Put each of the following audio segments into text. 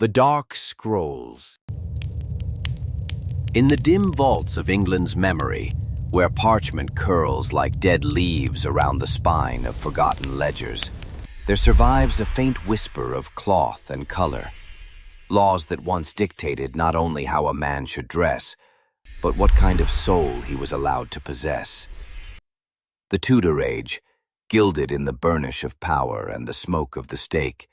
The Dark Scrolls. In the dim vaults of England's memory, where parchment curls like dead leaves around the spine of forgotten ledgers, there survives a faint whisper of cloth and color, laws that once dictated not only how a man should dress, but what kind of soul he was allowed to possess. The Tudor age, gilded in the burnish of power and the smoke of the stake,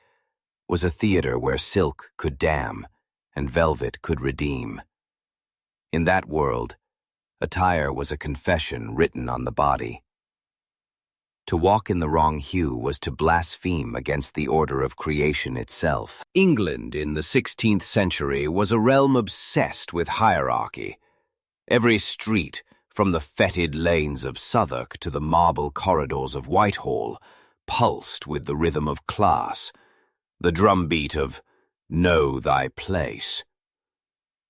was a theater where silk could damn and velvet could redeem. In that world, attire was a confession written on the body. To walk in the wrong hue was to blaspheme against the order of creation itself. England in the 16th century was a realm obsessed with hierarchy. Every street, from the fetid lanes of Southwark to the marble corridors of Whitehall, pulsed with the rhythm of class, the drumbeat of "Know thy place."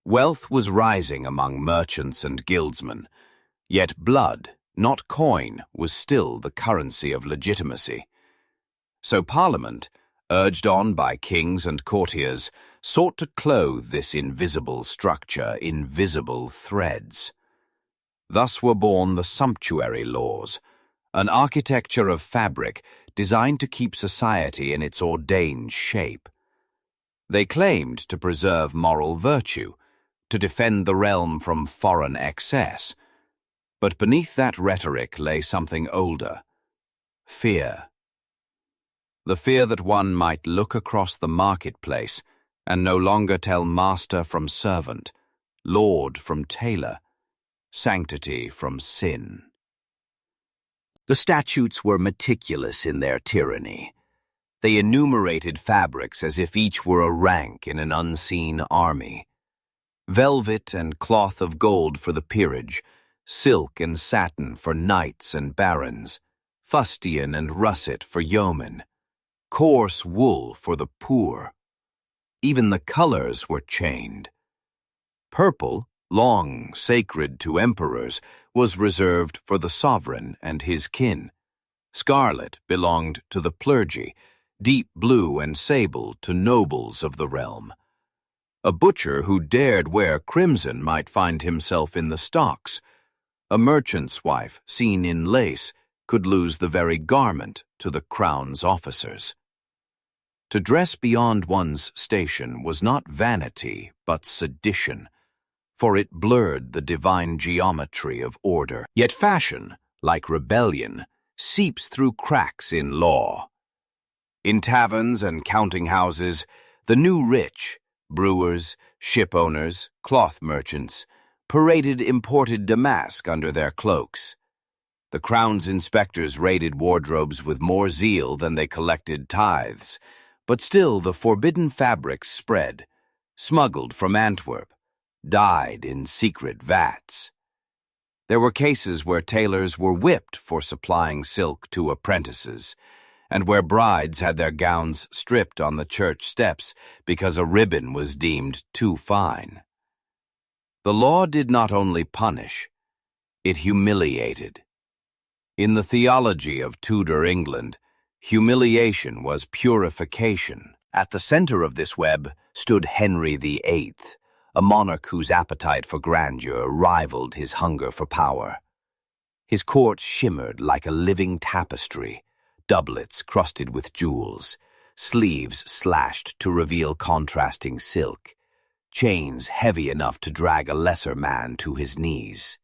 Wealth was rising among merchants and guildsmen, yet blood, not coin, was still the currency of legitimacy. So Parliament, urged on by kings and courtiers, sought to clothe this invisible structure in visible threads. Thus were born the Sumptuary Laws, an architecture of fabric designed to keep society in its ordained shape. They claimed to preserve moral virtue, to defend the realm from foreign excess. But beneath that rhetoric lay something older: fear. The fear that one might look across the marketplace and no longer tell master from servant, lord from tailor, sanctity from sin. The statutes were meticulous in their tyranny. They enumerated fabrics as if each were a rank in an unseen army. Velvet and cloth of gold for the peerage, silk and satin for knights and barons, fustian and russet for yeomen, coarse wool for the poor. Even the colors were chained. Purple, long sacred to emperors, was reserved for the sovereign and his kin. Scarlet belonged to the clergy, deep blue and sable to nobles of the realm. A butcher who dared wear crimson might find himself in the stocks. A merchant's wife, seen in lace, could lose the very garment to the crown's officers. To dress beyond one's station was not vanity, but sedition, for it blurred the divine geometry of order. Yet fashion, like rebellion, seeps through cracks in law. In taverns and counting houses, the new rich, brewers, ship owners, cloth merchants, paraded imported damask under their cloaks. The crown's inspectors raided wardrobes with more zeal than they collected tithes, but still the forbidden fabrics spread, smuggled from Antwerp, dyed in secret vats. There were cases where tailors were whipped for supplying silk to apprentices, and where brides had their gowns stripped on the church steps because a ribbon was deemed too fine. The law did not only punish, it humiliated. In the theology of Tudor England, humiliation was purification. At the center of this web stood Henry VIII, a monarch whose appetite for grandeur rivaled his hunger for power. His court shimmered like a living tapestry, doublets crusted with jewels, sleeves slashed to reveal contrasting silk, chains heavy enough to drag a lesser man to his knees.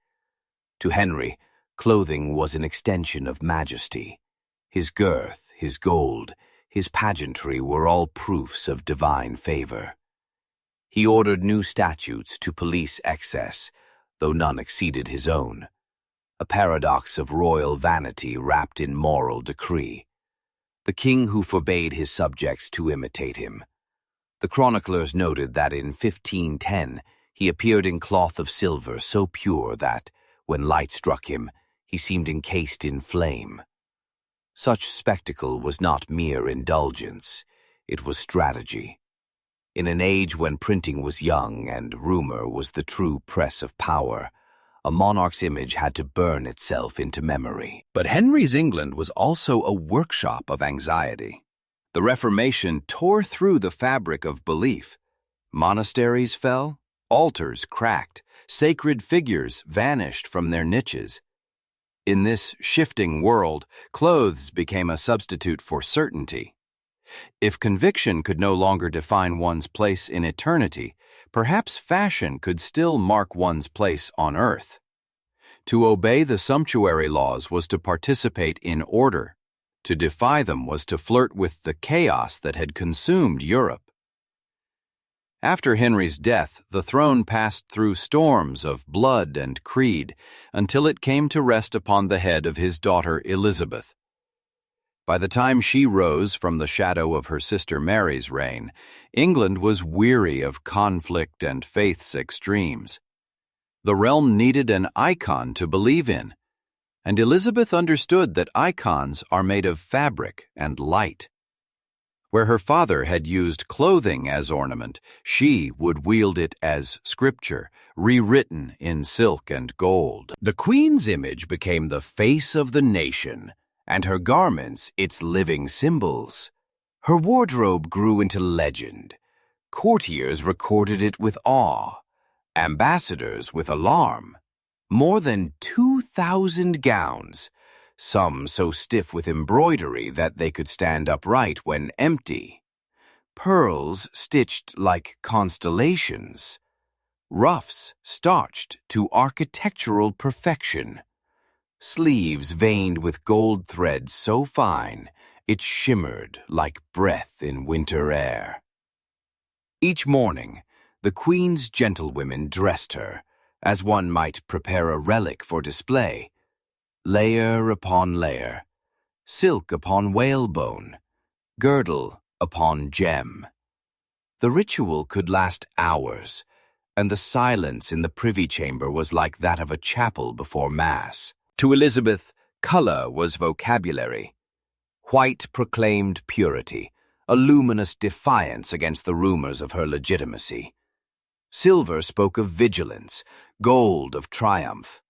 To Henry, clothing was an extension of majesty. His girth, his gold, his pageantry were all proofs of divine favor. He ordered new statutes to police excess, though none exceeded his own, a paradox of royal vanity wrapped in moral decree. The king who forbade his subjects to imitate him. The chroniclers noted that in 1510 he appeared in cloth of silver so pure that, when light struck him, he seemed encased in flame. Such spectacle was not mere indulgence, it was strategy. In an age when printing was young and rumor was the true press of power, a monarch's image had to burn itself into memory. But Henry's England was also a workshop of anxiety. The Reformation tore through the fabric of belief, Monasteries fell, altars cracked, sacred figures vanished from their niches. In this shifting world, clothes became a substitute for certainty. If conviction could no longer define one's place in eternity, perhaps fashion could still mark one's place on earth. To obey the sumptuary laws was to participate in order. To defy them was to flirt with the chaos that had consumed Europe. After Henry's death, the throne passed through storms of blood and creed until it came to rest upon the head of his daughter Elizabeth. By the time she rose from the shadow of her sister Mary's reign, England was weary of conflict and faith's extremes. The realm needed an icon to believe in, and Elizabeth understood that icons are made of fabric and light. Where her father had used clothing as ornament, she would wield it as scripture, rewritten in silk and gold. The Queen's image became the face of the nation, and her garments its living symbols. Her wardrobe grew into legend. Courtiers recorded it with awe, ambassadors with alarm. More than 2,000 gowns, some so stiff with embroidery that they could stand upright when empty. Pearls stitched like constellations. Ruffs starched to architectural perfection. Sleeves veined with gold thread so fine it shimmered like breath in winter air. Each morning, the Queen's gentlewomen dressed her, as one might prepare a relic for display. Layer upon layer, silk upon whalebone, girdle upon gem. The ritual could last hours, and the silence in the privy chamber was like that of a chapel before Mass. To Elizabeth, color was vocabulary. White proclaimed purity, a luminous defiance against the rumors of her legitimacy. Silver spoke of vigilance, gold of triumph.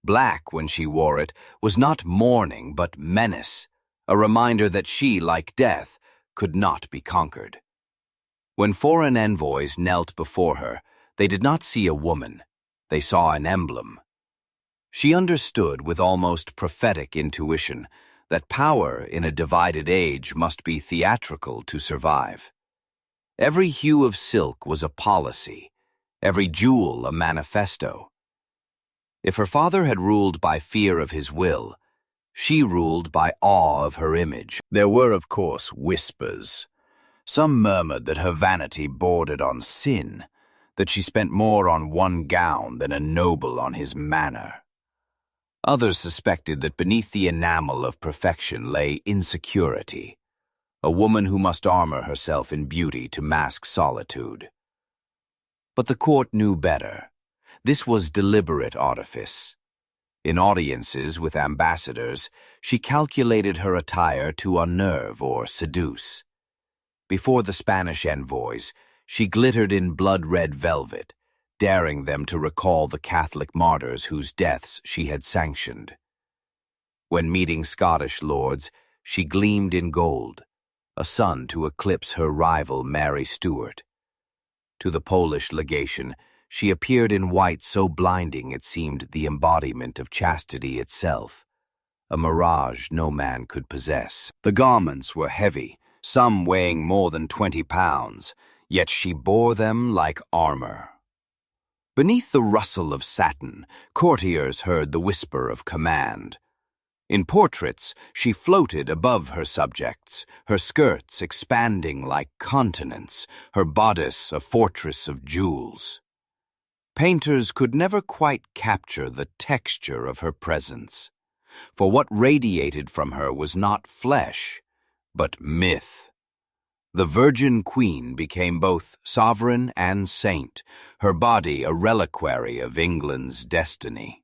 Black, when she wore it, was not mourning but menace, a reminder that she, like death, could not be conquered. When foreign envoys knelt before her, they did not see a woman, they saw an emblem. She understood with almost prophetic intuition that power in a divided age must be theatrical to survive. Every hue of silk was a policy, every jewel a manifesto. If her father had ruled by fear of his will, she ruled by awe of her image. There were, of course, whispers. Some murmured that her vanity bordered on sin, that she spent more on one gown than a noble on his manor. Others suspected that beneath the enamel of perfection lay insecurity, a woman who must armor herself in beauty to mask solitude. But the court knew better. This was deliberate artifice. In audiences with ambassadors, she calculated her attire to unnerve or seduce. Before the Spanish envoys, she glittered in blood-red velvet, daring them to recall the Catholic martyrs whose deaths she had sanctioned. When meeting Scottish lords, she gleamed in gold, a sun to eclipse her rival Mary Stuart. To the Polish legation, she appeared in white so blinding it seemed the embodiment of chastity itself, a mirage no man could possess. The garments were heavy, some weighing more than 20 pounds, yet she bore them like armor. Beneath the rustle of satin, courtiers heard the whisper of command. In portraits, she floated above her subjects, her skirts expanding like continents, her bodice a fortress of jewels. Painters could never quite capture the texture of her presence, for what radiated from her was not flesh, but myth. The Virgin Queen became both sovereign and saint, her body a reliquary of England's destiny.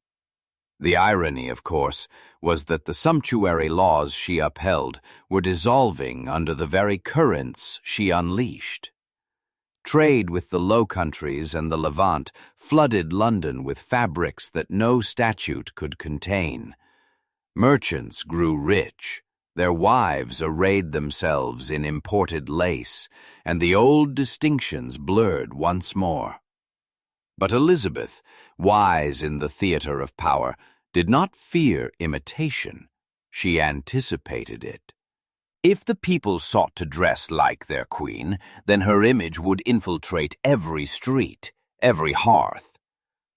The irony, of course, was that the sumptuary laws she upheld were dissolving under the very currents she unleashed. Trade with the Low Countries and the Levant flooded London with fabrics that no statute could contain. Merchants grew rich, Their wives arrayed themselves in imported lace, and the old distinctions blurred once more. But Elizabeth, wise in the theater of power, did not fear imitation. She anticipated it. If the people sought to dress like their queen, then her image would infiltrate every street, every hearth.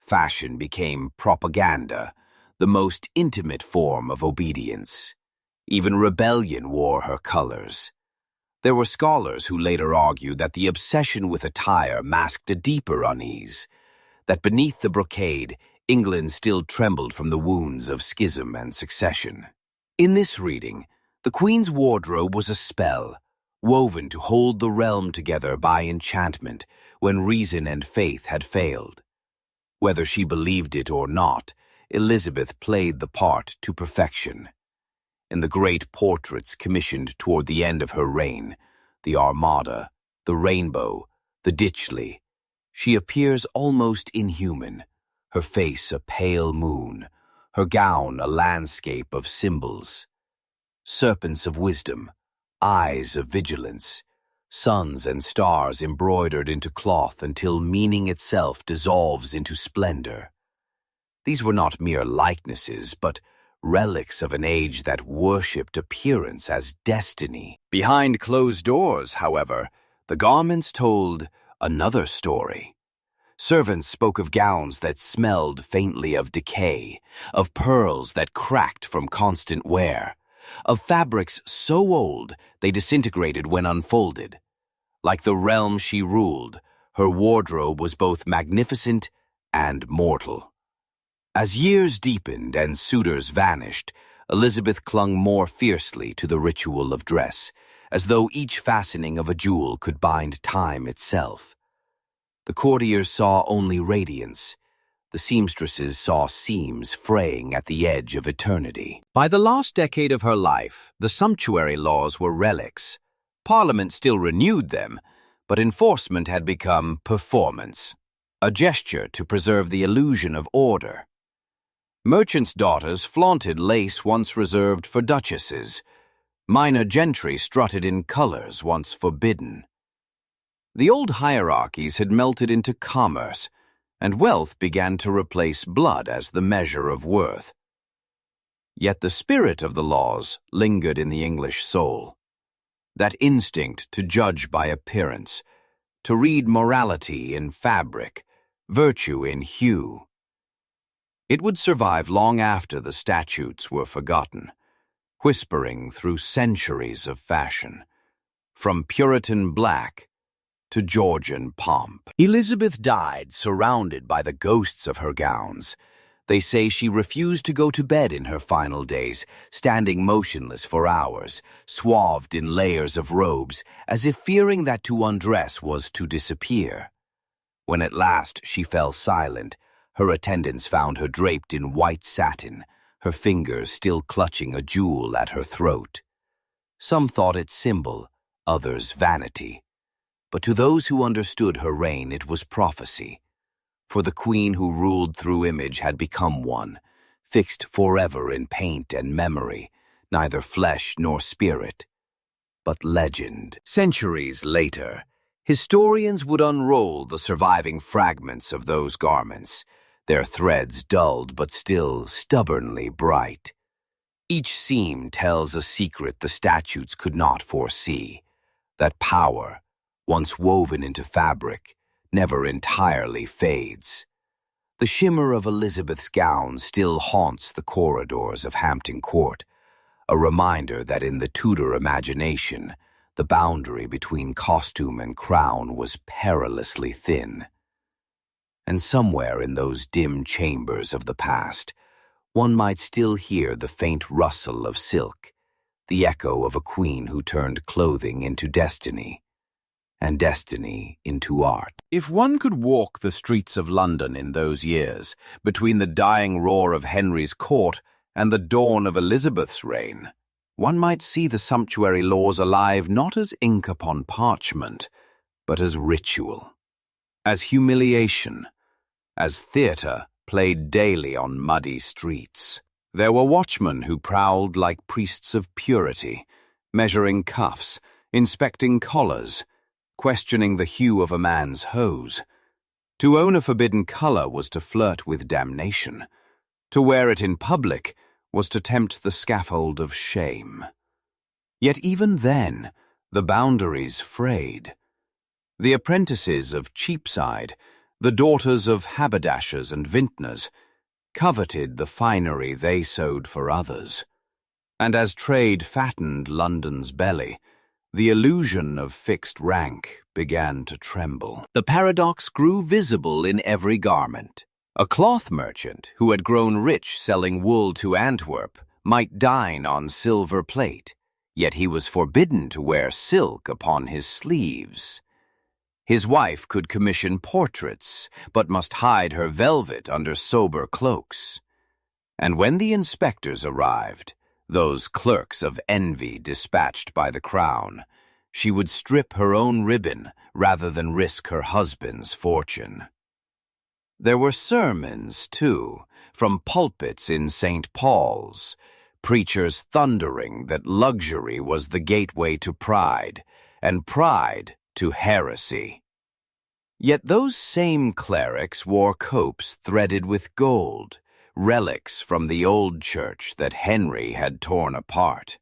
Fashion became propaganda, the most intimate form of obedience. Even rebellion wore her colors. There were scholars who later argued that the obsession with attire masked a deeper unease, that beneath the brocade, England still trembled from the wounds of schism and succession. In this reading, the Queen's wardrobe was a spell, woven to hold the realm together by enchantment when reason and faith had failed. Whether she believed it or not, Elizabeth played the part to perfection. In the great portraits commissioned toward the end of her reign, the Armada, the Rainbow, the Ditchley, she appears almost inhuman, her face a pale moon, her gown a landscape of symbols. Serpents of wisdom, eyes of vigilance, suns and stars embroidered into cloth until meaning itself dissolves into splendor. These were not mere likenesses, but relics of an age that worshipped appearance as destiny. Behind closed doors, however, the garments told another story. Servants spoke of gowns that smelled faintly of decay, of pearls that cracked from constant wear, of fabrics so old they disintegrated when unfolded. Like the realm she ruled, her wardrobe was both magnificent and mortal. As years deepened and suitors vanished, Elizabeth clung more fiercely to the ritual of dress, as though each fastening of a jewel could bind time itself. The courtiers saw only radiance. The seamstresses saw seams fraying at the edge of eternity. By the last decade of her life, the sumptuary laws were relics. Parliament still renewed them, but enforcement had become performance, a gesture to preserve the illusion of order. Merchants' daughters flaunted lace once reserved for duchesses. Minor gentry strutted in colors once forbidden. The old hierarchies had melted into commerce, and wealth began to replace blood as the measure of worth. Yet the spirit of the laws lingered in the English soul. That instinct to judge by appearance, to read morality in fabric, virtue in hue. It would survive long after the statutes were forgotten, whispering through centuries of fashion, from Puritan black to Georgian pomp. Elizabeth died surrounded by the ghosts of her gowns. They say she refused to go to bed in her final days, standing motionless for hours, swathed in layers of robes, as if fearing that to undress was to disappear. When at last she fell silent, her attendants found her draped in white satin, her fingers still clutching a jewel at her throat. Some thought it symbol, others vanity. But to those who understood her reign it was prophecy. For the queen who ruled through image had become one, fixed forever in paint and memory, neither flesh nor spirit, but legend. Centuries later, historians would unroll the surviving fragments of those garments, their threads dulled but still stubbornly bright. Each seam tells a secret the statutes could not foresee, that power, once woven into fabric, never entirely fades. The shimmer of Elizabeth's gown still haunts the corridors of Hampton Court, a reminder that in the Tudor imagination, the boundary between costume and crown was perilously thin. And somewhere in those dim chambers of the past, one might still hear the faint rustle of silk, the echo of a queen who turned clothing into destiny, and destiny into art. If one could walk the streets of London in those years, between the dying roar of Henry's court and the dawn of Elizabeth's reign, one might see the sumptuary laws alive not as ink upon parchment, but as ritual, as humiliation, as theatre played daily on muddy streets. There were watchmen who prowled like priests of purity, measuring cuffs, inspecting collars, questioning the hue of a man's hose. To own a forbidden color was to flirt with damnation. To wear it in public was to tempt the scaffold of shame. Yet even then, the boundaries frayed. The apprentices of Cheapside, the daughters of haberdashers and vintners, coveted the finery they sewed for others. And as trade fattened London's belly, the illusion of fixed rank began to tremble. The paradox grew visible in every garment. A cloth merchant who had grown rich selling wool to Antwerp might dine on silver plate, yet he was forbidden to wear silk upon his sleeves. His wife could commission portraits, but must hide her velvet under sober cloaks. And when the inspectors arrived, those clerks of envy dispatched by the crown, she would strip her own ribbon rather than risk her husband's fortune. There were sermons, too, from pulpits in St. Paul's, preachers thundering that luxury was the gateway to pride, and pride to heresy. Yet those same clerics wore copes threaded with gold, relics from the old church that Henry had torn apart.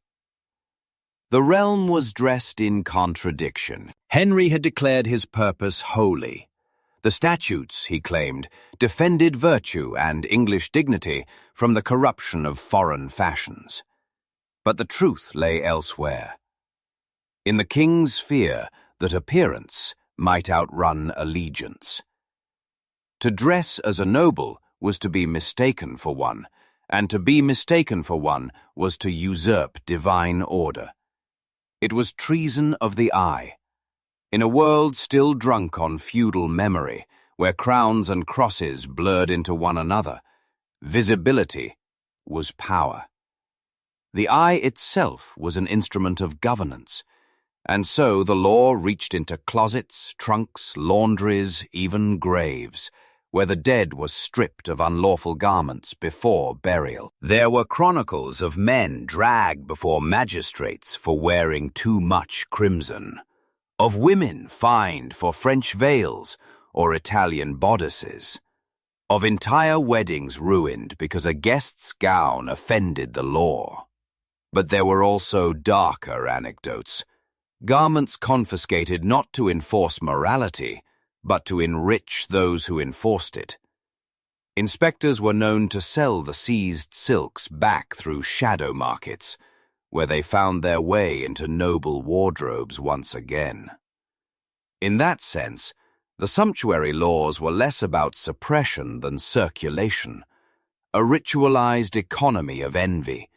The realm was dressed in contradiction. Henry had declared his purpose holy. The statutes, he claimed, defended virtue and English dignity from the corruption of foreign fashions. But the truth lay elsewhere. In the king's fear that appearance might outrun allegiance. To dress as a noble was to be mistaken for one, and to be mistaken for one was to usurp divine order. It was treason of the eye. In a world still drunk on feudal memory, where crowns and crosses blurred into one another, visibility was power. The eye itself was an instrument of governance, and so the law reached into closets, trunks, laundries, even graves, where the dead was stripped of unlawful garments before burial. There were chronicles of men dragged before magistrates for wearing too much crimson, of women fined for French veils or Italian bodices, of entire weddings ruined because a guest's gown offended the law. But there were also darker anecdotes. Garments confiscated not to enforce morality, but to enrich those who enforced it. Inspectors were known to sell the seized silks back through shadow markets, where they found their way into noble wardrobes once again. In that sense, the sumptuary laws were less about suppression than circulation, a ritualized economy of envy,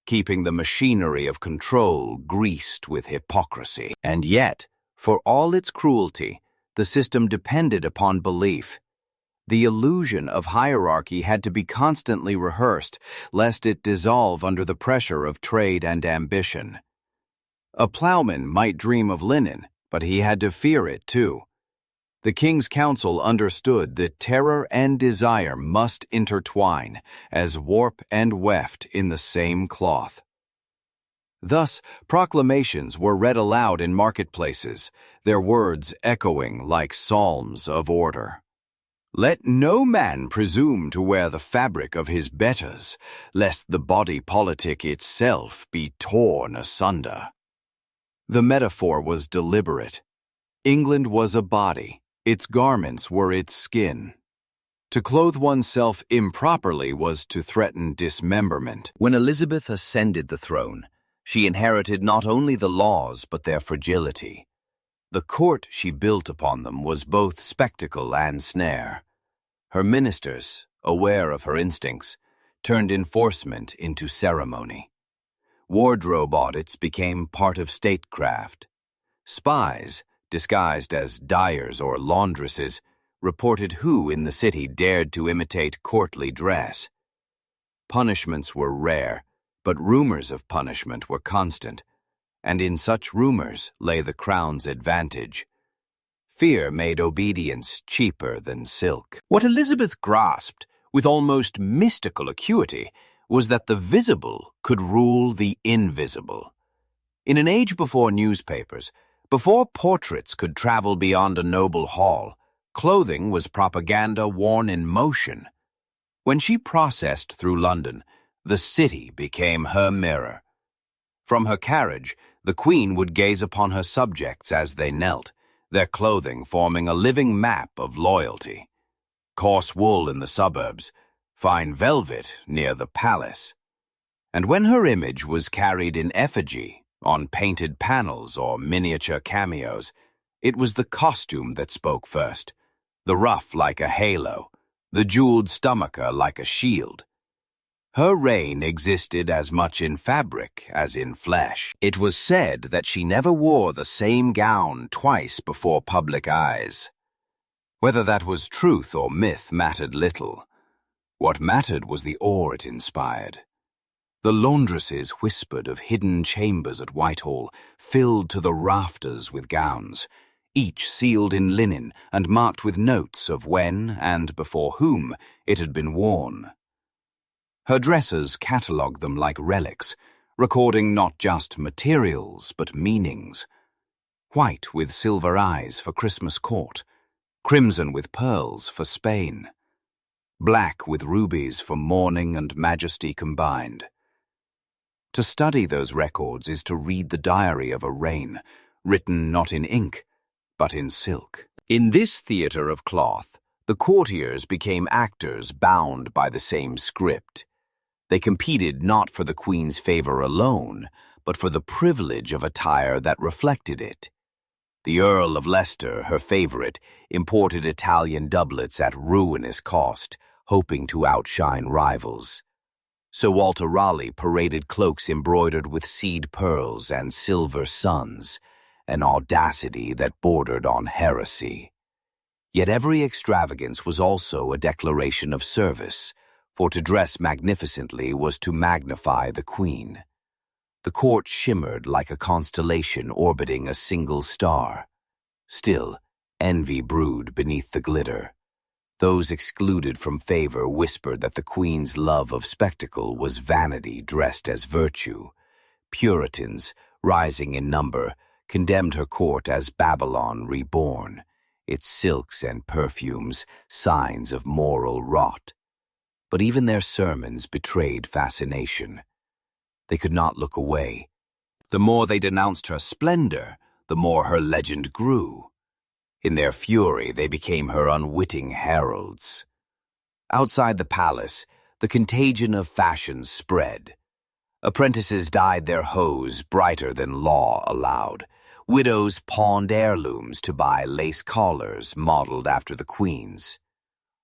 keeping the machinery of control greased with hypocrisy. And yet, for all its cruelty, the system depended upon belief. The illusion of hierarchy had to be constantly rehearsed, lest it dissolve under the pressure of trade and ambition. A plowman might dream of linen, but he had to fear it too. The king's council understood that terror and desire must intertwine, as warp and weft in the same cloth. Thus, proclamations were read aloud in marketplaces, their words echoing like psalms of order. Let no man presume to wear the fabric of his betters, lest the body politic itself be torn asunder. The metaphor was deliberate. England was a body. Its garments were its skin. To clothe oneself improperly was to threaten dismemberment. When Elizabeth ascended the throne, she inherited not only the laws but their fragility. The court she built upon them was both spectacle and snare. Her ministers, aware of her instincts, turned enforcement into ceremony. Wardrobe audits became part of statecraft. Spies, disguised as dyers or laundresses, reported who in the city dared to imitate courtly dress. Punishments were rare, but rumors of punishment were constant, and in such rumors lay the crown's advantage. Fear made obedience cheaper than silk. What Elizabeth grasped, with almost mystical acuity, was that the visible could rule the invisible. In an age before newspapers, before portraits could travel beyond a noble hall, clothing was propaganda worn in motion. When she processed through London, the city became her mirror. From her carriage, the Queen would gaze upon her subjects as they knelt, their clothing forming a living map of loyalty. Coarse wool in the suburbs, fine velvet near the palace. And when her image was carried in effigy, on painted panels or miniature cameos, it was the costume that spoke first, the ruff like a halo, the jeweled stomacher like a shield. Her reign existed as much in fabric as in flesh. It was said that she never wore the same gown twice before public eyes. Whether that was truth or myth mattered little. What mattered was the awe it inspired. The laundresses whispered of hidden chambers at Whitehall, filled to the rafters with gowns, each sealed in linen and marked with notes of when and before whom it had been worn. Her dressers catalogued them like relics, recording not just materials but meanings. White with silver eyes for Christmas court, crimson with pearls for Spain, black with rubies for mourning and majesty combined. To study those records is to read the diary of a reign, written not in ink, but in silk. In this theatre of cloth, the courtiers became actors bound by the same script. They competed not for the Queen's favor alone, but for the privilege of attire that reflected it. The Earl of Leicester, her favorite, imported Italian doublets at ruinous cost, hoping to outshine rivals. Sir Walter Raleigh paraded cloaks embroidered with seed pearls and silver suns, an audacity that bordered on heresy. Yet every extravagance was also a declaration of service, for to dress magnificently was to magnify the Queen. The court shimmered like a constellation orbiting a single star. Still, envy brewed beneath the glitter. Those excluded from favor whispered that the Queen's love of spectacle was vanity dressed as virtue. Puritans, rising in number, condemned her court as Babylon reborn, its silks and perfumes signs of moral rot. But even their sermons betrayed fascination. They could not look away. The more they denounced her splendor, the more her legend grew. In their fury, they became her unwitting heralds. Outside the palace, the contagion of fashion spread. Apprentices dyed their hose brighter than law allowed. Widows pawned heirlooms to buy lace collars modeled after the Queen's.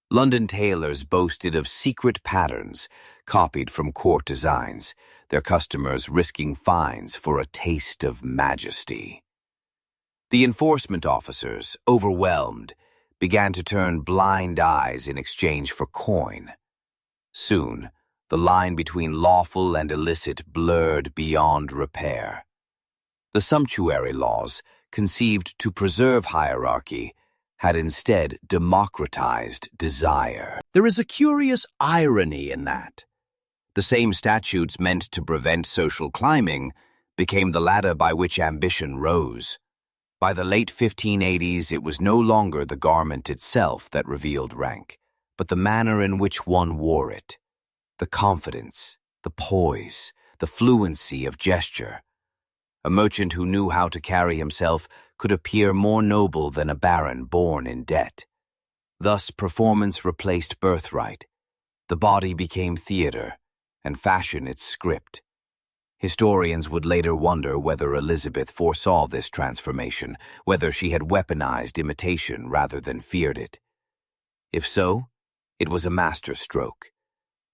London tailors boasted of secret patterns copied from court designs, their customers risking fines for a taste of majesty. The enforcement officers, overwhelmed, began to turn blind eyes in exchange for coin. Soon, the line between lawful and illicit blurred beyond repair. The sumptuary laws, conceived to preserve hierarchy, had instead democratized desire. There is a curious irony in that. The same statutes meant to prevent social climbing became the ladder by which ambition rose. By the late 1580s, it was no longer the garment itself that revealed rank, but the manner in which one wore it. The confidence, the poise, the fluency of gesture. A merchant who knew how to carry himself could appear more noble than a baron born in debt. Thus, performance replaced birthright. The body became theater, and fashion its script. Historians would later wonder whether Elizabeth foresaw this transformation, whether she had weaponized imitation rather than feared it. If so, it was a masterstroke.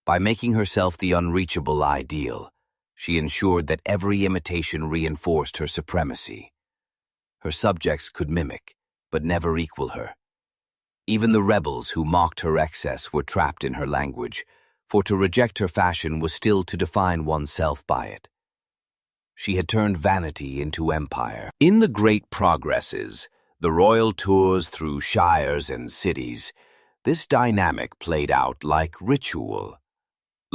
By making herself the unreachable ideal, she ensured that every imitation reinforced her supremacy. Her subjects could mimic, but never equal her. Even the rebels who mocked her excess were trapped in her language, for to reject her fashion was still to define oneself by it. She had turned vanity into empire. In the great progresses, the royal tours through shires and cities, this dynamic played out like ritual.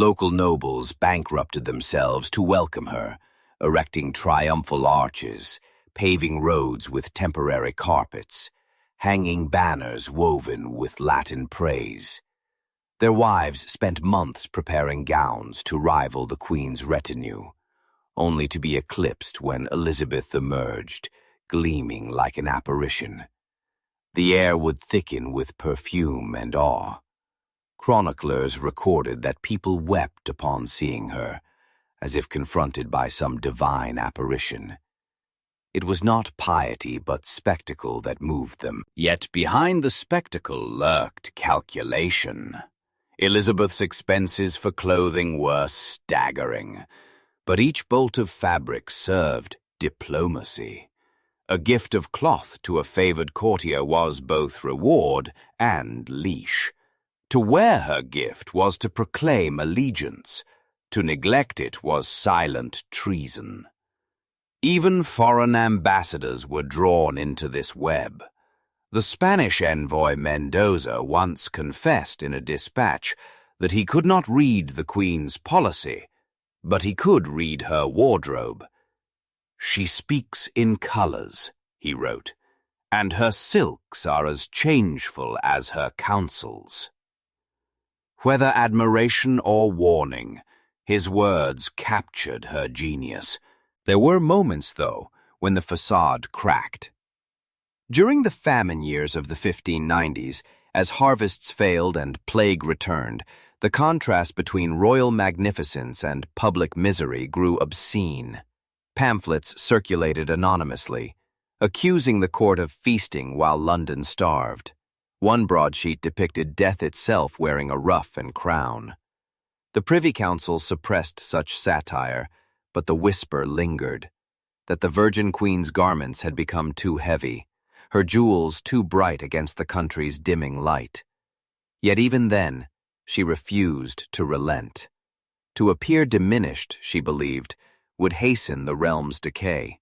Local nobles bankrupted themselves to welcome her, erecting triumphal arches, paving roads with temporary carpets, hanging banners woven with Latin praise. Their wives spent months preparing gowns to rival the Queen's retinue, only to be eclipsed when Elizabeth emerged, gleaming like an apparition. The air would thicken with perfume and awe. Chroniclers recorded that people wept upon seeing her, as if confronted by some divine apparition. It was not piety but spectacle that moved them. Yet behind the spectacle lurked calculation. Elizabeth's expenses for clothing were staggering, but each bolt of fabric served diplomacy. A gift of cloth to a favored courtier was both reward and leash. To wear her gift was to proclaim allegiance. To neglect it was silent treason. Even foreign ambassadors were drawn into this web. The Spanish envoy Mendoza once confessed in a dispatch that he could not read the Queen's policy, but he could read her wardrobe. "She speaks in colors," he wrote, "and her silks are as changeful as her counsels." Whether admiration or warning, his words captured her genius. There were moments, though, when the facade cracked. During the famine years of the 1590s, as harvests failed and plague returned, the contrast between royal magnificence and public misery grew obscene. Pamphlets circulated anonymously, accusing the court of feasting while London starved. One broadsheet depicted death itself wearing a ruff and crown. The Privy Council suppressed such satire, but the whisper lingered, that the Virgin Queen's garments had become too heavy, her jewels too bright against the country's dimming light. Yet even then, she refused to relent. To appear diminished, she believed, would hasten the realm's decay.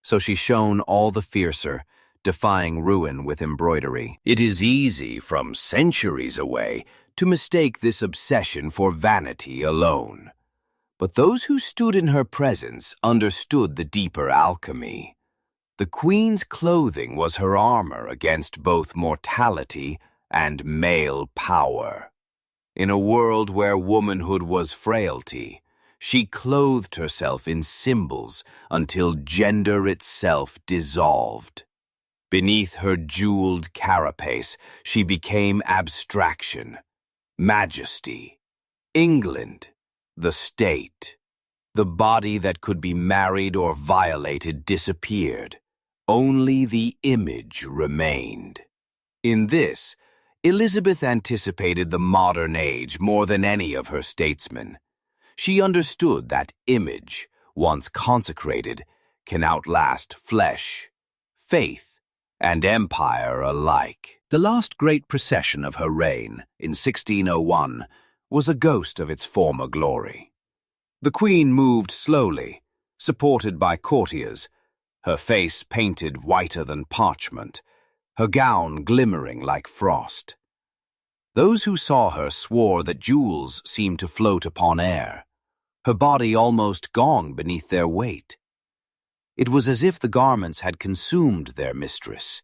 So she shone all the fiercer, defying ruin with embroidery. It is easy, from centuries away, to mistake this obsession for vanity alone. But those who stood in her presence understood the deeper alchemy. The Queen's clothing was her armor against both mortality and male power. In a world where womanhood was frailty, she clothed herself in symbols until gender itself dissolved. Beneath her jeweled carapace, she became abstraction, majesty, England, the state. The body that could be married or violated disappeared. Only the image remained. In this, Elizabeth anticipated the modern age more than any of her statesmen. She understood that image, once consecrated, can outlast flesh, faith, and empire alike. The last great procession of her reign, in 1601, was a ghost of its former glory. The Queen moved slowly, supported by courtiers, her face painted whiter than parchment, her gown glimmering like frost. Those who saw her swore that jewels seemed to float upon air, her body almost gone beneath their weight. It was as if the garments had consumed their mistress,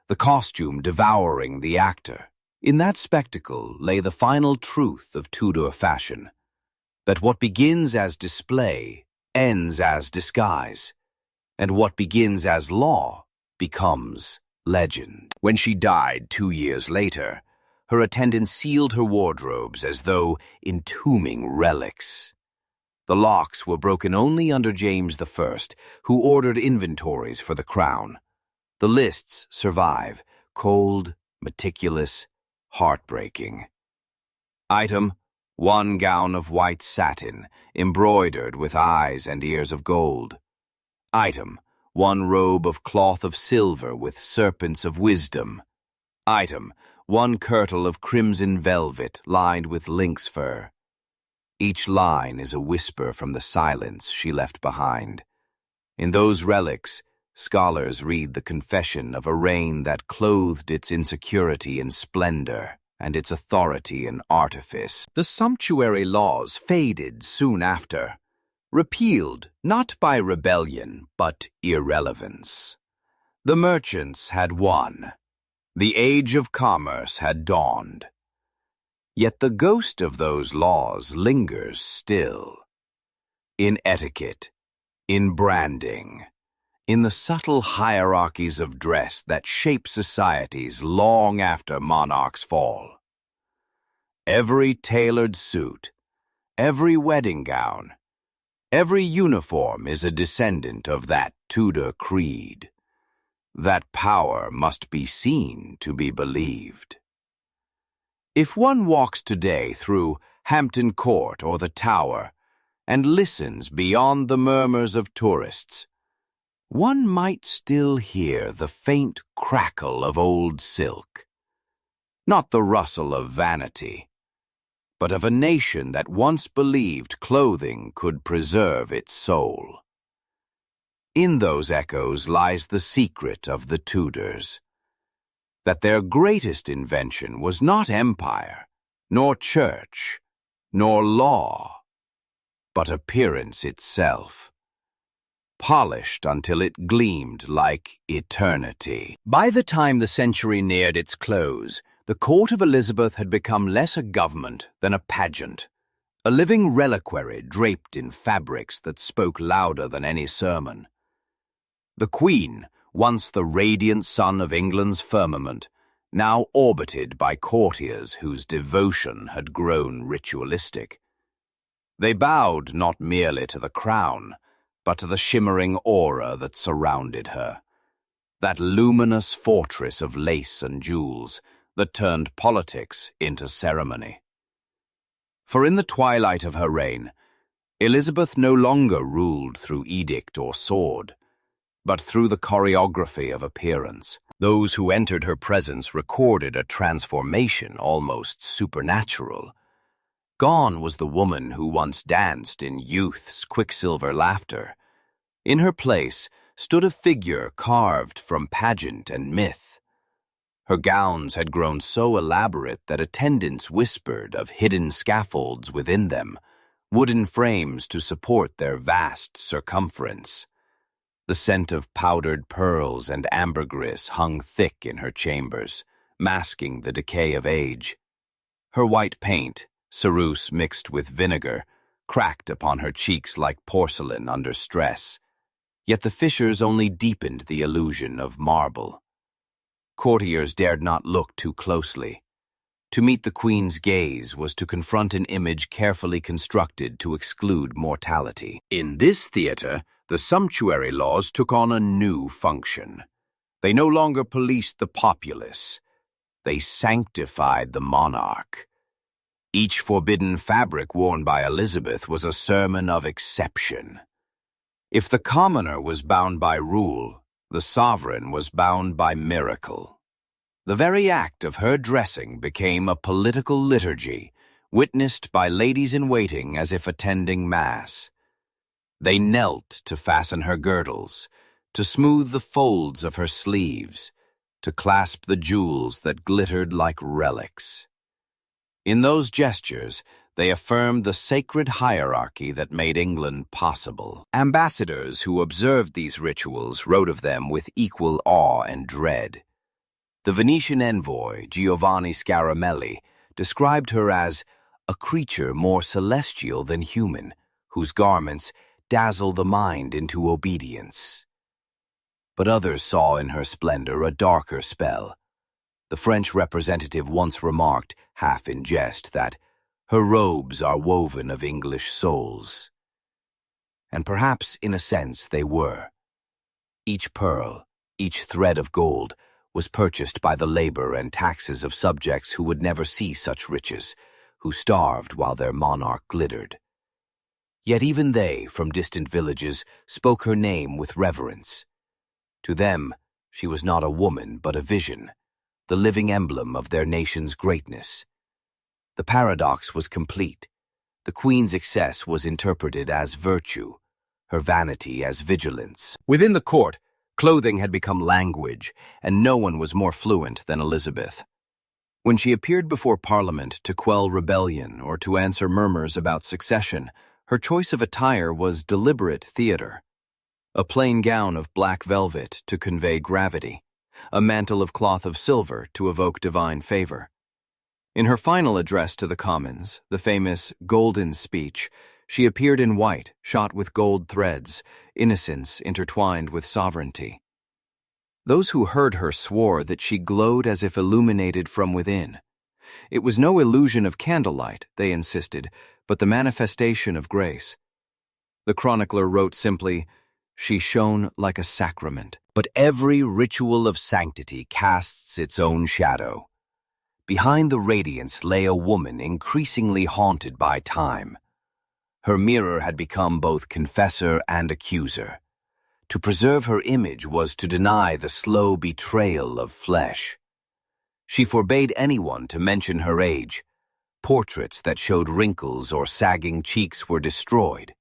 the costume devouring the actor. In that spectacle lay the final truth of Tudor fashion, that what begins as display ends as disguise, and what begins as law becomes legend. When she died 2 years later, her attendants sealed her wardrobes as though entombing relics. The locks were broken only under James I, who ordered inventories for the crown. The lists survive, cold, meticulous, heartbreaking. Item: 1 gown of white satin, embroidered with eyes and ears of gold. Item: 1 robe of cloth of silver with serpents of wisdom. Item: 1 kirtle of crimson velvet lined with lynx fur. Each line is a whisper from the silence she left behind. In those relics, scholars read the confession of a reign that clothed its insecurity in splendor. and its authority and artifice. The sumptuary laws faded soon after, repealed not by rebellion but irrelevance. The merchants had won. The age of commerce had dawned. Yet the ghost of those laws lingers still. In etiquette, in branding, in the subtle hierarchies of dress that shape societies long after monarchs fall. Every tailored suit, every wedding gown, every uniform is a descendant of that Tudor creed. That power must be seen to be believed. If one walks today through Hampton Court or the Tower and listens beyond the murmurs of tourists, one might still hear the faint crackle of old silk. Not the rustle of vanity, but of a nation that once believed clothing could preserve its soul. In those echoes lies the secret of the Tudors, that their greatest invention was not empire, nor church, nor law, but appearance itself, polished until it gleamed like eternity. By the time the century neared its close, the court of Elizabeth had become less a government than a pageant, a living reliquary draped in fabrics that spoke louder than any sermon. The Queen, once the radiant sun of England's firmament, now orbited by courtiers whose devotion had grown ritualistic. They bowed not merely to the crown, but to the shimmering aura that surrounded her, that luminous fortress of lace and jewels that turned politics into ceremony. For in the twilight of her reign, Elizabeth no longer ruled through edict or sword, but through the choreography of appearance. Those who entered her presence recorded a transformation almost supernatural. Gone was the woman who once danced in youth's quicksilver laughter. In her place stood a figure carved from pageant and myth. Her gowns had grown so elaborate that attendants whispered of hidden scaffolds within them, wooden frames to support their vast circumference. The scent of powdered pearls and ambergris hung thick in her chambers, masking the decay of age. Her white paint, ceruse mixed with vinegar, cracked upon her cheeks like porcelain under stress, yet the fissures only deepened the illusion of marble. Courtiers dared not look too closely. To meet the Queen's gaze was to confront an image carefully constructed to exclude mortality. In this theater, the sumptuary laws took on a new function. They no longer policed the populace. They sanctified the monarch. Each forbidden fabric worn by Elizabeth was a sermon of exception. If the commoner was bound by rule, the sovereign was bound by miracle. The very act of her dressing became a political liturgy, witnessed by ladies-in-waiting as if attending Mass. They knelt to fasten her girdles, to smooth the folds of her sleeves, to clasp the jewels that glittered like relics. In those gestures, they affirmed the sacred hierarchy that made England possible. Ambassadors who observed these rituals wrote of them with equal awe and dread. The Venetian envoy, Giovanni Scaramelli, described her as a creature more celestial than human, whose garments dazzle the mind into obedience. But others saw in her splendor a darker spell. The French representative once remarked, half in jest, that her robes are woven of English souls. And perhaps, in a sense, they were. Each pearl, each thread of gold, was purchased by the labor and taxes of subjects who would never see such riches, who starved while their monarch glittered. Yet even they, from distant villages, spoke her name with reverence. To them, she was not a woman but a vision, the living emblem of their nation's greatness. The paradox was complete. The Queen's excess was interpreted as virtue, her vanity as vigilance. Within the court, clothing had become language, and no one was more fluent than Elizabeth. When she appeared before Parliament to quell rebellion or to answer murmurs about succession, her choice of attire was deliberate theater. A plain gown of black velvet to convey gravity, a mantle of cloth of silver to evoke divine favor. In her final address to the Commons, the famous Golden Speech, she appeared in white, shot with gold threads, innocence intertwined with sovereignty. Those who heard her swore that she glowed as if illuminated from within. It was no illusion of candlelight, they insisted, but the manifestation of grace. The chronicler wrote simply, "She shone like a sacrament." But every ritual of sanctity casts its own shadow. Behind the radiance lay a woman increasingly haunted by time. Her mirror had become both confessor and accuser. To preserve her image was to deny the slow betrayal of flesh. She forbade anyone to mention her age. Portraits that showed wrinkles or sagging cheeks were destroyed.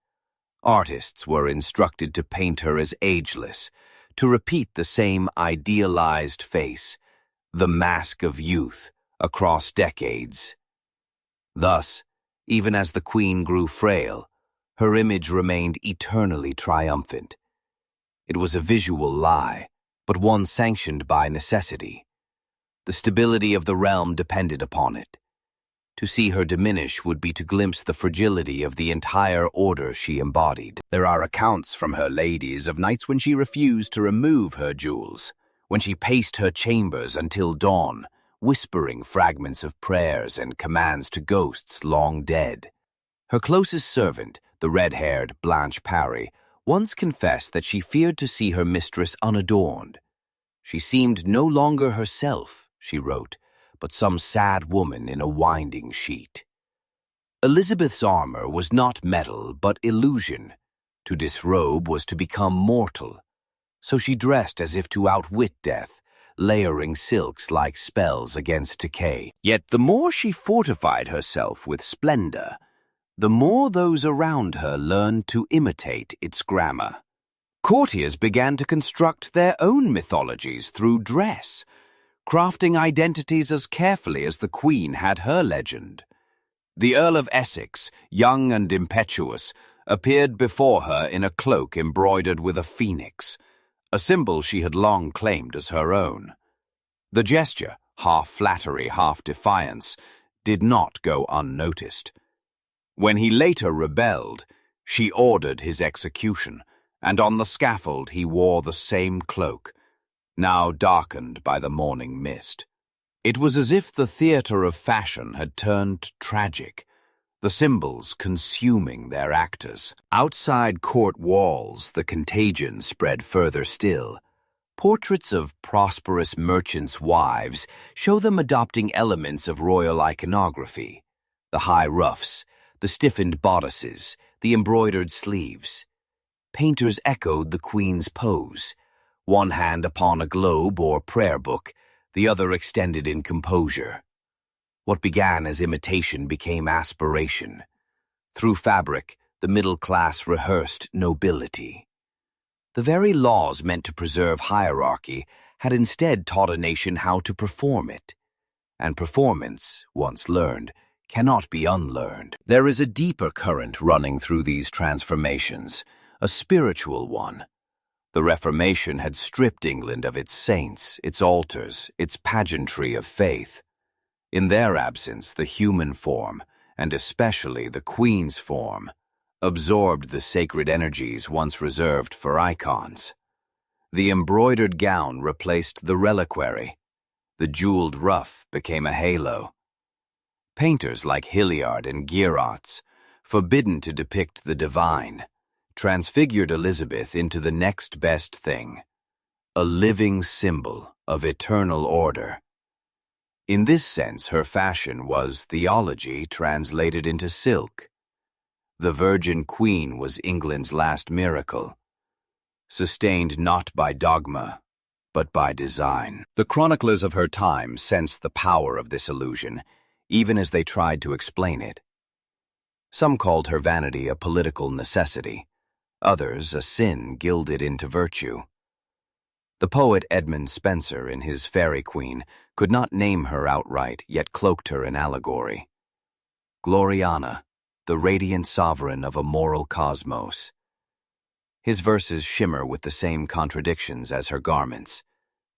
Artists were instructed to paint her as ageless, to repeat the same idealized face, the mask of youth, across decades. Thus, even as the Queen grew frail, her image remained eternally triumphant. It was a visual lie, but one sanctioned by necessity. The stability of the realm depended upon it. To see her diminish would be to glimpse the fragility of the entire order she embodied. There are accounts from her ladies of nights when she refused to remove her jewels, when she paced her chambers until dawn, whispering fragments of prayers and commands to ghosts long dead. Her closest servant, the red-haired Blanche Parry, once confessed that she feared to see her mistress unadorned. She seemed no longer herself, she wrote, but some sad woman in a winding sheet. Elizabeth's armor was not metal, but illusion. To disrobe was to become mortal. So she dressed as if to outwit death, layering silks like spells against decay. Yet the more she fortified herself with splendor, the more those around her learned to imitate its grammar. Courtiers began to construct their own mythologies through dress, crafting identities as carefully as the Queen had her legend. The Earl of Essex, young and impetuous, appeared before her in a cloak embroidered with a phoenix, a symbol she had long claimed as her own. The gesture, half flattery, half defiance, did not go unnoticed. When he later rebelled, she ordered his execution, and on the scaffold he wore the same cloak, now darkened by the morning mist. It was as if the theater of fashion had turned tragic, the symbols consuming their actors. Outside court walls, the contagion spread further still. Portraits of prosperous merchants' wives show them adopting elements of royal iconography, the high ruffs, the stiffened bodices, the embroidered sleeves. Painters echoed the Queen's pose, one hand upon a globe or prayer book, the other extended in composure. What began as imitation became aspiration. Through fabric, the middle class rehearsed nobility. The very laws meant to preserve hierarchy had instead taught a nation how to perform it. And performance, once learned, cannot be unlearned. There is a deeper current running through these transformations, a spiritual one. The Reformation had stripped England of its saints, its altars, its pageantry of faith. In their absence, the human form, and especially the Queen's form, absorbed the sacred energies once reserved for icons. The embroidered gown replaced the reliquary. The jeweled ruff became a halo. Painters like Hilliard and Gierotz, forbidden to depict the divine, transfigured Elizabeth into the next best thing, a living symbol of eternal order. In this sense, her fashion was theology translated into silk. The Virgin Queen was England's last miracle, sustained not by dogma, but by design. The chroniclers of her time sensed the power of this illusion, even as they tried to explain it. Some called her vanity a political necessity, others a sin gilded into virtue. The poet Edmund Spenser, in his Fairy Queen, could not name her outright, yet cloaked her in allegory. Gloriana, the radiant sovereign of a moral cosmos. His verses shimmer with the same contradictions as her garments: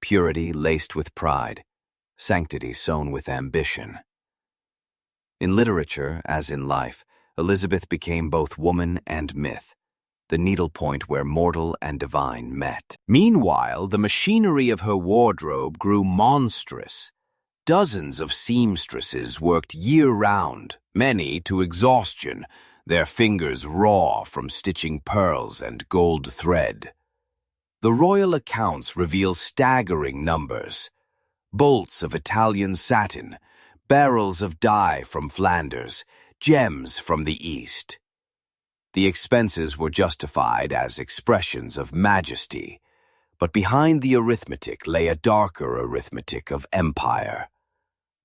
purity laced with pride, sanctity sown with ambition. In literature, as in life, Elizabeth became both woman and myth, the needlepoint where mortal and divine met. Meanwhile, the machinery of her wardrobe grew monstrous. Dozens of seamstresses worked year-round, many to exhaustion, their fingers raw from stitching pearls and gold thread. The royal accounts reveal staggering numbers: bolts of Italian satin, barrels of dye from Flanders, gems from the East. The expenses were justified as expressions of majesty, but behind the arithmetic lay a darker arithmetic of empire.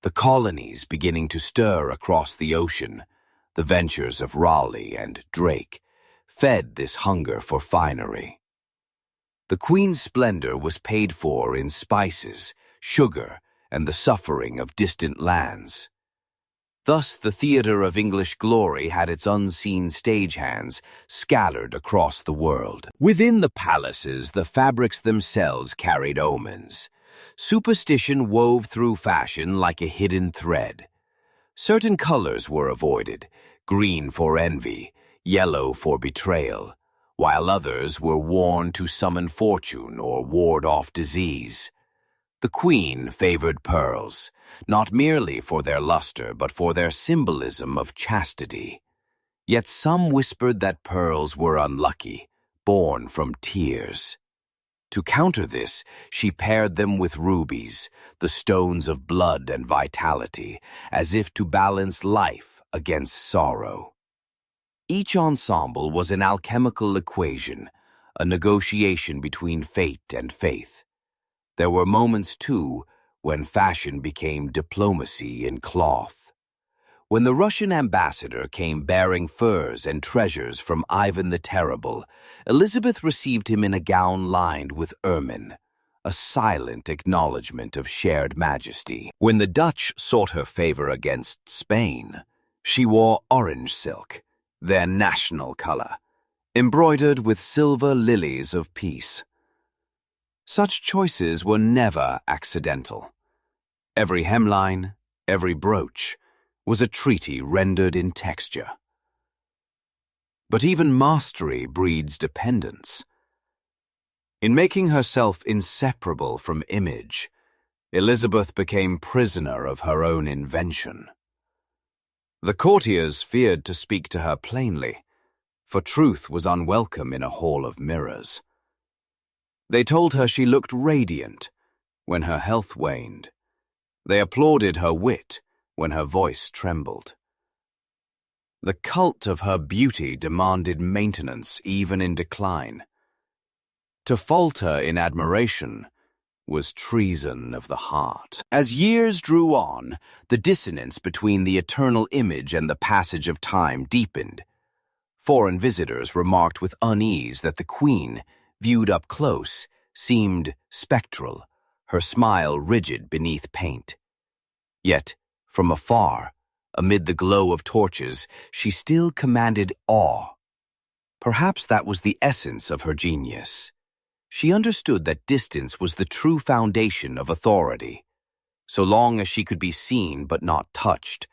The colonies beginning to stir across the ocean, the ventures of Raleigh and Drake, fed this hunger for finery. The Queen's splendor was paid for in spices, sugar, and the suffering of distant lands. Thus the theater of English glory had its unseen stagehands scattered across the world. Within the palaces, the fabrics themselves carried omens. Superstition wove through fashion like a hidden thread. Certain colors were avoided: green for envy, yellow for betrayal, while others were worn to summon fortune or ward off disease. The Queen favored pearls, not merely for their luster, but for their symbolism of chastity. Yet some whispered that pearls were unlucky, born from tears. To counter this, she paired them with rubies, the stones of blood and vitality, as if to balance life against sorrow. Each ensemble was an alchemical equation, a negotiation between fate and faith. There were moments, too, when fashion became diplomacy in cloth. When the Russian ambassador came bearing furs and treasures from Ivan the Terrible, Elizabeth received him in a gown lined with ermine, a silent acknowledgement of shared majesty. When the Dutch sought her favor against Spain, she wore orange silk, their national color, embroidered with silver lilies of peace. Such choices were never accidental. Every hemline, every brooch, was a treaty rendered in texture. But even mastery breeds dependence. In making herself inseparable from image, Elizabeth became prisoner of her own invention. The courtiers feared to speak to her plainly, for truth was unwelcome in a hall of mirrors. They told her she looked radiant when her health waned. They applauded her wit when her voice trembled. The cult of her beauty demanded maintenance even in decline. To falter in admiration was treason of the heart. As years drew on, the dissonance between the eternal image and the passage of time deepened. Foreign visitors remarked with unease that the Queen, viewed up close, seemed spectral, her smile rigid beneath paint. Yet, from afar, amid the glow of torches, she still commanded awe. Perhaps that was the essence of her genius. She understood that distance was the true foundation of authority. So long as she could be seen but not touched,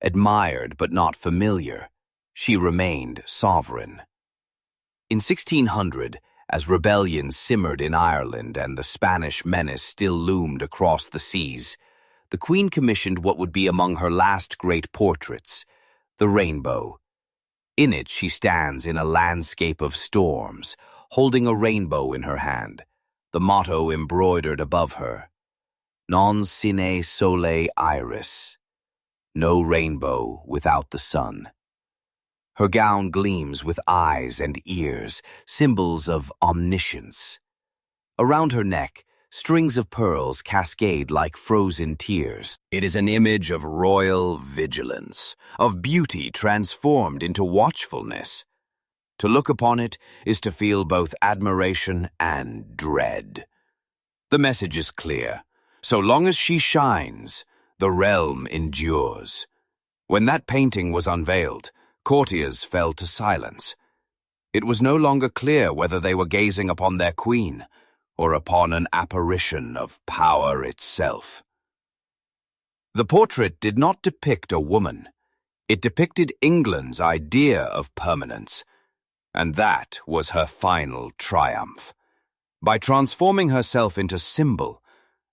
admired but not familiar, she remained sovereign. In 1600, as rebellion simmered in Ireland and the Spanish menace still loomed across the seas, the Queen commissioned what would be among her last great portraits, the rainbow. In it she stands in a landscape of storms, holding a rainbow in her hand, the motto embroidered above her: Non sine sole iris, no rainbow without the sun. Her gown gleams with eyes and ears, symbols of omniscience. Around her neck, strings of pearls cascade like frozen tears. It is an image of royal vigilance, of beauty transformed into watchfulness. To look upon it is to feel both admiration and dread. The message is clear. So long as she shines, the realm endures. When that painting was unveiled, courtiers fell to silence. It was no longer clear whether they were gazing upon their queen or upon an apparition of power itself. The portrait did not depict a woman. It depicted England's idea of permanence, and that was her final triumph. By transforming herself into symbol,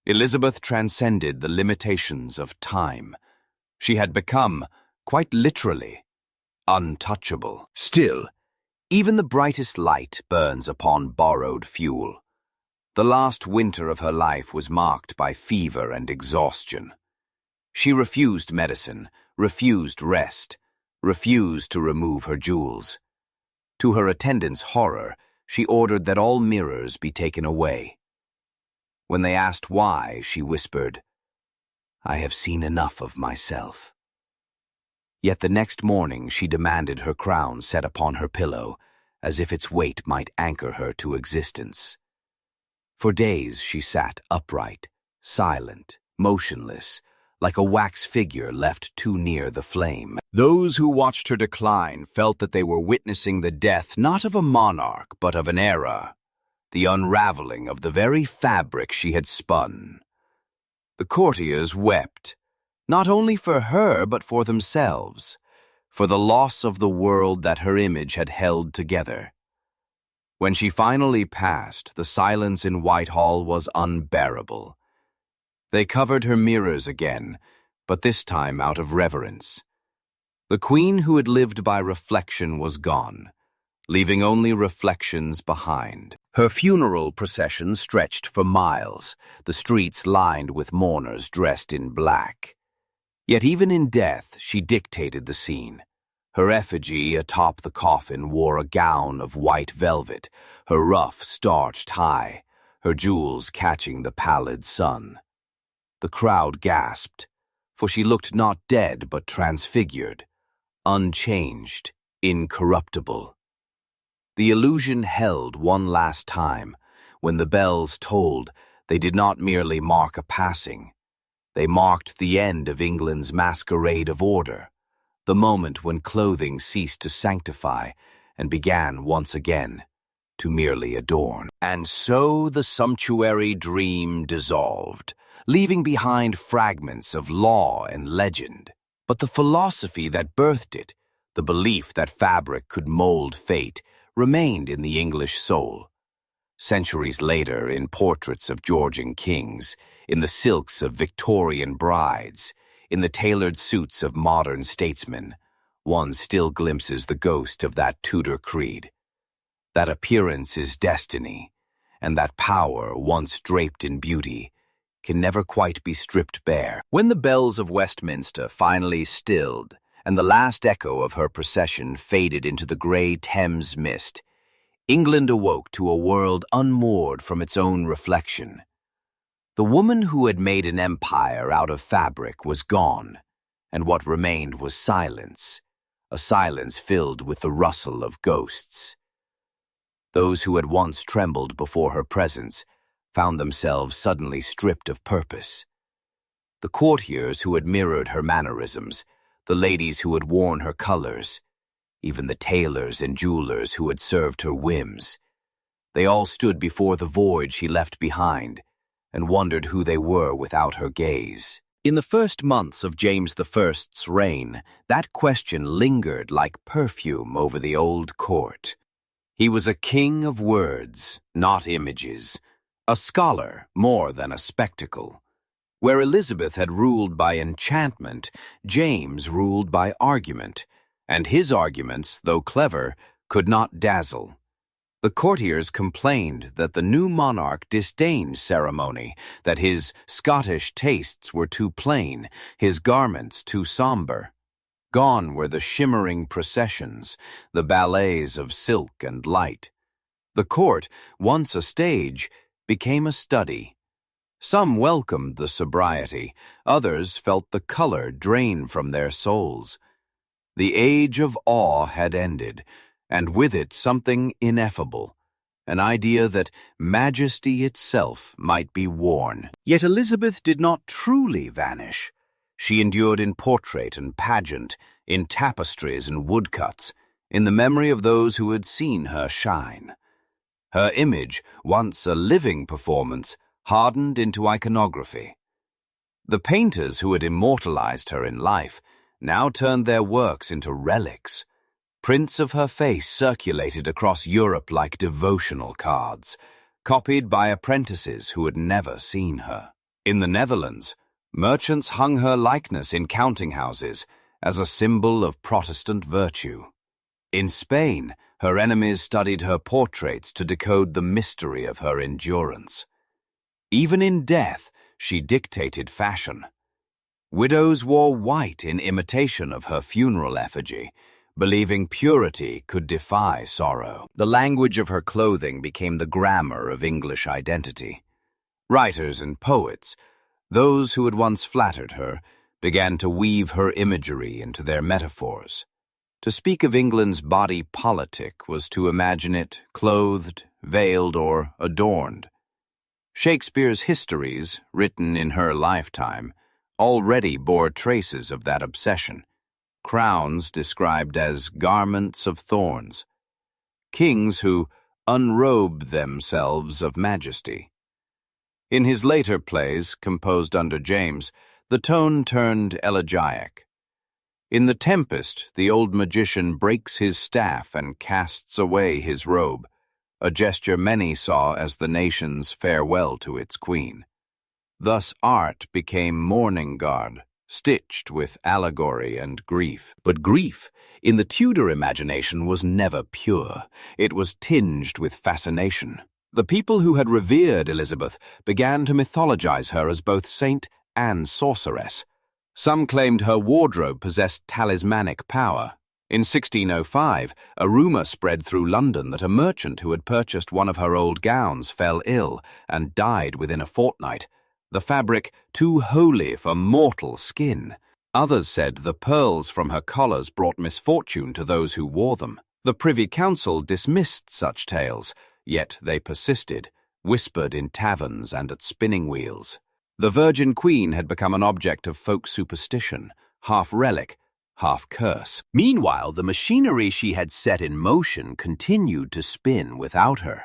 Elizabeth transcended the limitations of time. She had become, quite literally, untouchable. Still, even the brightest light burns upon borrowed fuel. The last winter of her life was marked by fever and exhaustion. She refused medicine, refused rest, refused to remove her jewels. To her attendants' horror, she ordered that all mirrors be taken away. When they asked why, she whispered, "I have seen enough of myself." Yet the next morning she demanded her crown set upon her pillow, as if its weight might anchor her to existence. For days she sat upright, silent, motionless, like a wax figure left too near the flame. Those who watched her decline felt that they were witnessing the death not of a monarch but of an era, the unraveling of the very fabric she had spun. The courtiers wept, not only for her but for themselves, for the loss of the world that her image had held together. When she finally passed, the silence in Whitehall was unbearable. They covered her mirrors again, but this time out of reverence. The queen who had lived by reflection was gone, leaving only reflections behind. Her funeral procession stretched for miles, the streets lined with mourners dressed in black. Yet even in death, she dictated the scene. Her effigy atop the coffin wore a gown of white velvet, her ruff starched high, her jewels catching the pallid sun. The crowd gasped, for she looked not dead but transfigured, unchanged, incorruptible. The illusion held one last time. When the bells tolled, they did not merely mark a passing. They marked the end of England's masquerade of order, the moment when clothing ceased to sanctify and began once again to merely adorn. And so the sumptuary dream dissolved, leaving behind fragments of law and legend. But the philosophy that birthed it, the belief that fabric could mold fate, remained in the English soul. Centuries later, in portraits of Georgian kings, in the silks of Victorian brides, in the tailored suits of modern statesmen, one still glimpses the ghost of that Tudor creed. That appearance is destiny, and that power, once draped in beauty, can never quite be stripped bare. When the bells of Westminster finally stilled, and the last echo of her procession faded into the grey Thames mist, England awoke to a world unmoored from its own reflection. The woman who had made an empire out of fabric was gone, and what remained was silence, a silence filled with the rustle of ghosts. Those who had once trembled before her presence found themselves suddenly stripped of purpose. The courtiers who had mirrored her mannerisms, the ladies who had worn her colors, even the tailors and jewelers who had served her whims. They all stood before the void she left behind and wondered who they were without her gaze. In the first months of James I's reign, that question lingered like perfume over the old court. He was a king of words, not images, a scholar more than a spectacle. Where Elizabeth had ruled by enchantment, James ruled by argument, and his arguments, though clever, could not dazzle. The courtiers complained that the new monarch disdained ceremony, that his Scottish tastes were too plain, his garments too somber. Gone were the shimmering processions, the ballets of silk and light. The court, once a stage, became a study. Some welcomed the sobriety, others felt the color drain from their souls. The age of awe had ended, and with it something ineffable, an idea that majesty itself might be worn. Yet Elizabeth did not truly vanish. She endured in portrait and pageant, in tapestries and woodcuts, in the memory of those who had seen her shine. Her image, once a living performance, hardened into iconography. The painters who had immortalized her in life now turned their works into relics. Prints of her face circulated across Europe like devotional cards, copied by apprentices who had never seen her. In the Netherlands, merchants hung her likeness in counting houses as a symbol of Protestant virtue. In Spain, her enemies studied her portraits to decode the mystery of her endurance. Even in death, she dictated fashion. Widows wore white in imitation of her funeral effigy, believing purity could defy sorrow. The language of her clothing became the grammar of English identity. Writers and poets, those who had once flattered her, began to weave her imagery into their metaphors. To speak of England's body politic was to imagine it clothed, veiled, or adorned. Shakespeare's histories, written in her lifetime, already bore traces of that obsession. Crowns described as garments of thorns. Kings who unrobed themselves of majesty. In his later plays, composed under James, the tone turned elegiac. In The Tempest, the old magician breaks his staff and casts away his robe, a gesture many saw as the nation's farewell to its queen. Thus art became mourning garb, stitched with allegory and grief. But grief, in the Tudor imagination, was never pure. It was tinged with fascination. The people who had revered Elizabeth began to mythologize her as both saint and sorceress. Some claimed her wardrobe possessed talismanic power. In 1605, a rumor spread through London that a merchant who had purchased one of her old gowns fell ill and died within a fortnight, the fabric too holy for mortal skin. Others said the pearls from her collars brought misfortune to those who wore them. The Privy Council dismissed such tales, yet they persisted, whispered in taverns and at spinning wheels. The Virgin Queen had become an object of folk superstition, half relic, half curse. Meanwhile, the machinery she had set in motion continued to spin without her.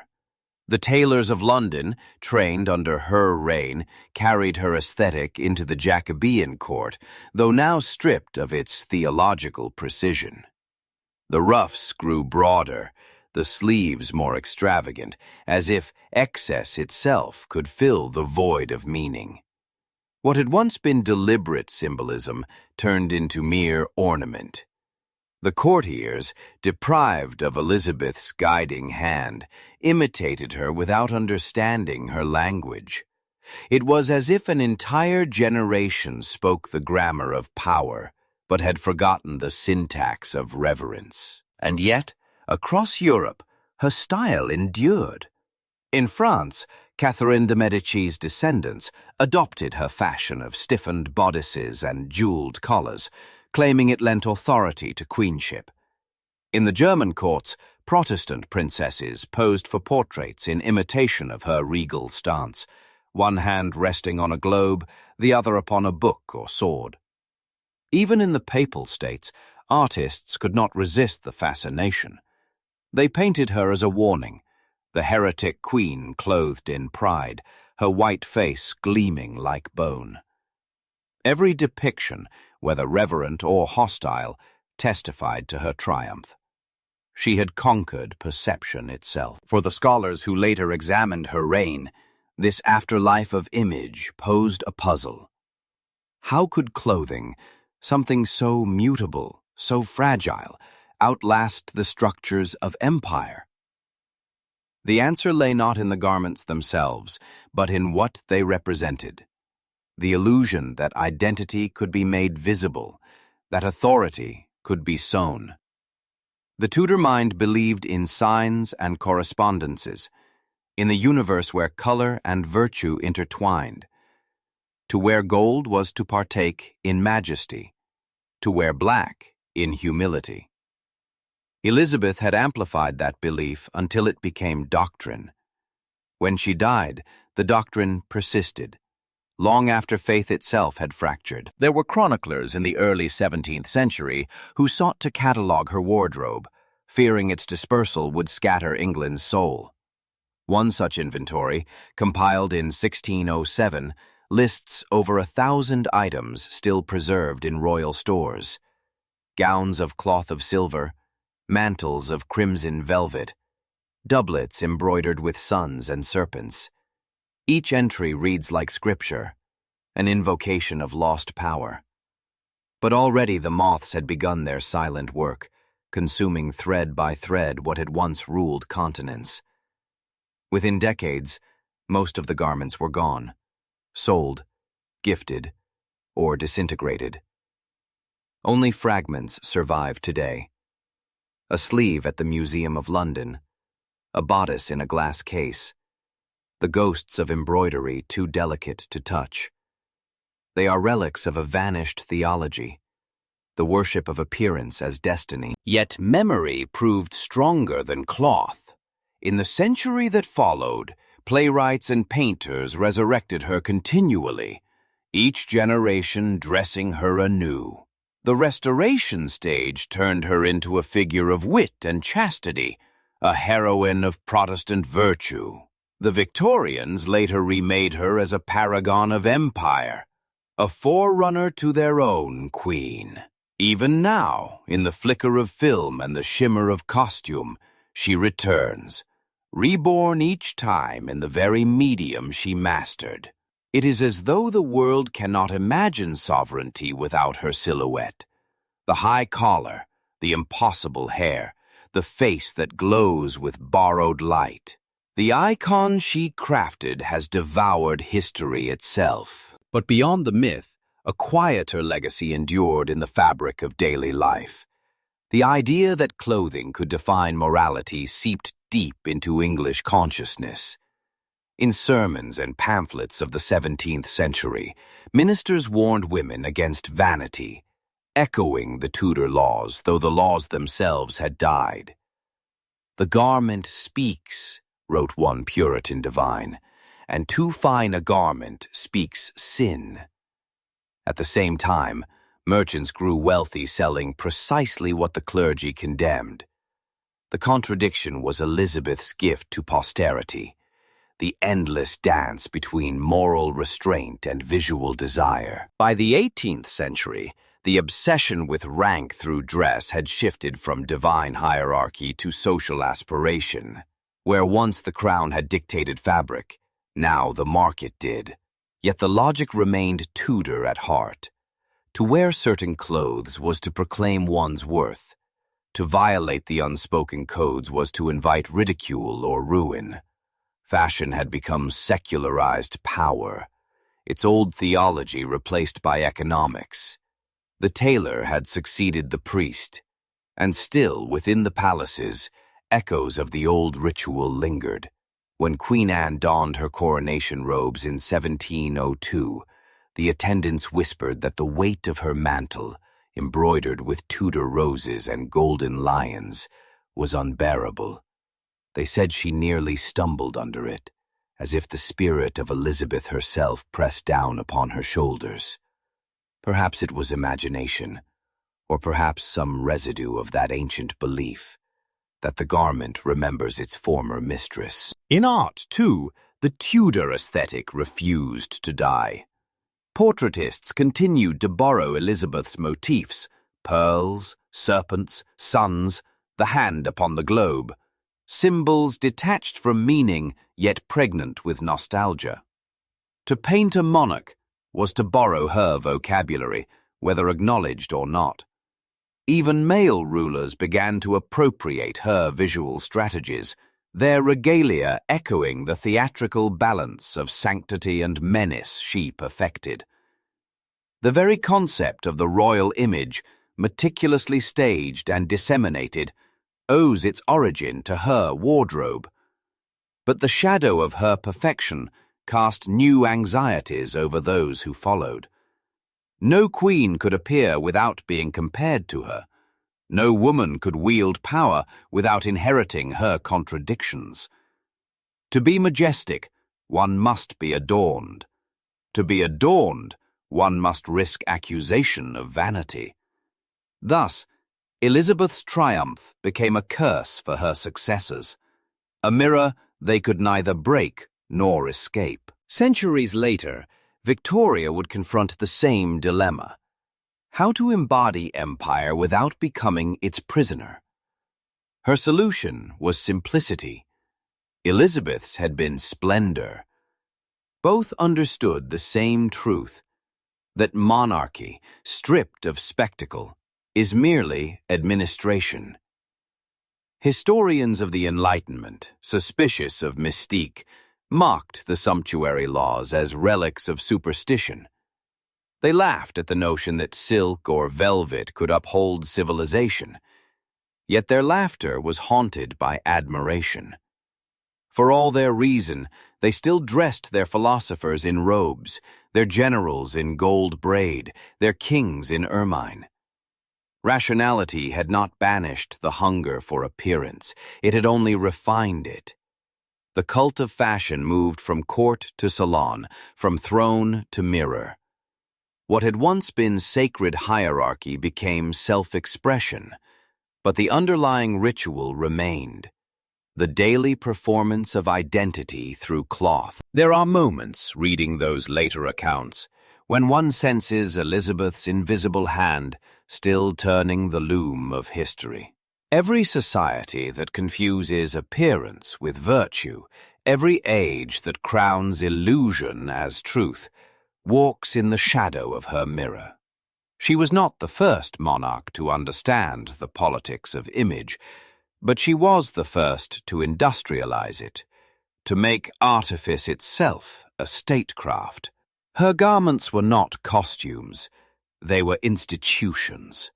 The tailors of London, trained under her reign, carried her aesthetic into the Jacobean court, though now stripped of its theological precision. The ruffs grew broader, the sleeves more extravagant, as if excess itself could fill the void of meaning. What had once been deliberate symbolism turned into mere ornament. The courtiers, deprived of Elizabeth's guiding hand, imitated her without understanding her language. It was as if an entire generation spoke the grammar of power, but had forgotten the syntax of reverence. And yet, across Europe, her style endured. In France, Catherine de' Medici's descendants adopted her fashion of stiffened bodices and jeweled collars, claiming it lent authority to queenship. In the German courts, Protestant princesses posed for portraits in imitation of her regal stance, one hand resting on a globe, the other upon a book or sword. Even in the Papal States, artists could not resist the fascination. They painted her as a warning, the heretic queen clothed in pride, her white face gleaming like bone. Every depiction, whether reverent or hostile, testified to her triumph. She had conquered perception itself. For the scholars who later examined her reign, this afterlife of image posed a puzzle. How could clothing, something so mutable, so fragile, outlast the structures of empire? The answer lay not in the garments themselves, but in what they represented. The illusion that identity could be made visible, that authority could be sewn. The Tudor mind believed in signs and correspondences, in the universe where color and virtue intertwined. To wear gold was to partake in majesty, to wear black in humility. Elizabeth had amplified that belief until it became doctrine. When she died, the doctrine persisted, long after faith itself had fractured. There were chroniclers in the early 17th century who sought to catalogue her wardrobe, fearing its dispersal would scatter England's soul. One such inventory, compiled in 1607, lists over 1,000 items still preserved in royal stores. Gowns of cloth of silver, mantles of crimson velvet, doublets embroidered with suns and serpents. Each entry reads like scripture, an invocation of lost power. But already the moths had begun their silent work, consuming thread by thread what had once ruled continents. Within decades, most of the garments were gone, sold, gifted, or disintegrated. Only fragments survive today. A sleeve at the Museum of London, a bodice in a glass case, the ghosts of embroidery too delicate to touch. They are relics of a vanished theology, the worship of appearance as destiny. Yet memory proved stronger than cloth. In the century that followed, playwrights and painters resurrected her continually, each generation dressing her anew. The Restoration stage turned her into a figure of wit and chastity, a heroine of Protestant virtue. The Victorians later remade her as a paragon of empire, a forerunner to their own queen. Even now, in the flicker of film and the shimmer of costume, she returns, reborn each time in the very medium she mastered. It is as though the world cannot imagine sovereignty without her silhouette. The high collar, the impossible hair, the face that glows with borrowed light. The icon she crafted has devoured history itself. But beyond the myth, a quieter legacy endured in the fabric of daily life. The idea that clothing could define morality seeped deep into English consciousness. In sermons and pamphlets of the 17th century, ministers warned women against vanity, echoing the Tudor laws, though the laws themselves had died. "The garment speaks," wrote one Puritan divine, "and too fine a garment speaks sin." At the same time, merchants grew wealthy selling precisely what the clergy condemned. The contradiction was Elizabeth's gift to posterity, the endless dance between moral restraint and visual desire. By the 18th century, the obsession with rank through dress had shifted from divine hierarchy to social aspiration. Where once the crown had dictated fabric, now the market did. Yet the logic remained Tudor at heart. To wear certain clothes was to proclaim one's worth. To violate the unspoken codes was to invite ridicule or ruin. Fashion had become secularized power, its old theology replaced by economics. The tailor had succeeded the priest, and still within the palaces, echoes of the old ritual lingered. When Queen Anne donned her coronation robes in 1702, the attendants whispered that the weight of her mantle, embroidered with Tudor roses and golden lions, was unbearable. They said she nearly stumbled under it, as if the spirit of Elizabeth herself pressed down upon her shoulders. Perhaps it was imagination, or perhaps some residue of that ancient belief, that the garment remembers its former mistress. In art, too, the Tudor aesthetic refused to die. Portraitists continued to borrow Elizabeth's motifs: pearls, serpents, suns, the hand upon the globe, symbols detached from meaning yet pregnant with nostalgia. To paint a monarch was to borrow her vocabulary, whether acknowledged or not. Even male rulers began to appropriate her visual strategies, their regalia echoing the theatrical balance of sanctity and menace she perfected. The very concept of the royal image, meticulously staged and disseminated, owes its origin to her wardrobe. But the shadow of her perfection cast new anxieties over those who followed. No queen could appear without being compared to her. No woman could wield power without inheriting her contradictions. To be majestic, one must be adorned. To be adorned, one must risk accusation of vanity. Thus, Elizabeth's triumph became a curse for her successors, a mirror they could neither break nor escape. Centuries later, Victoria would confront the same dilemma: how to embody empire without becoming its prisoner. Her solution was simplicity. Elizabeth's had been splendor. Both understood the same truth, that monarchy, stripped of spectacle, is merely administration. Historians of the Enlightenment, suspicious of mystique, mocked the sumptuary laws as relics of superstition. They laughed at the notion that silk or velvet could uphold civilization, yet their laughter was haunted by admiration. For all their reason, they still dressed their philosophers in robes, their generals in gold braid, their kings in ermine. Rationality had not banished the hunger for appearance, it had only refined it. The cult of fashion moved from court to salon, from throne to mirror. What had once been sacred hierarchy became self-expression, but the underlying ritual remained: the daily performance of identity through cloth. There are moments, reading those later accounts, when one senses Elizabeth's invisible hand still turning the loom of history. Every society that confuses appearance with virtue, every age that crowns illusion as truth, walks in the shadow of her mirror. She was not the first monarch to understand the politics of image, but she was the first to industrialize it, to make artifice itself a statecraft. Her garments were not costumes, they were institutions.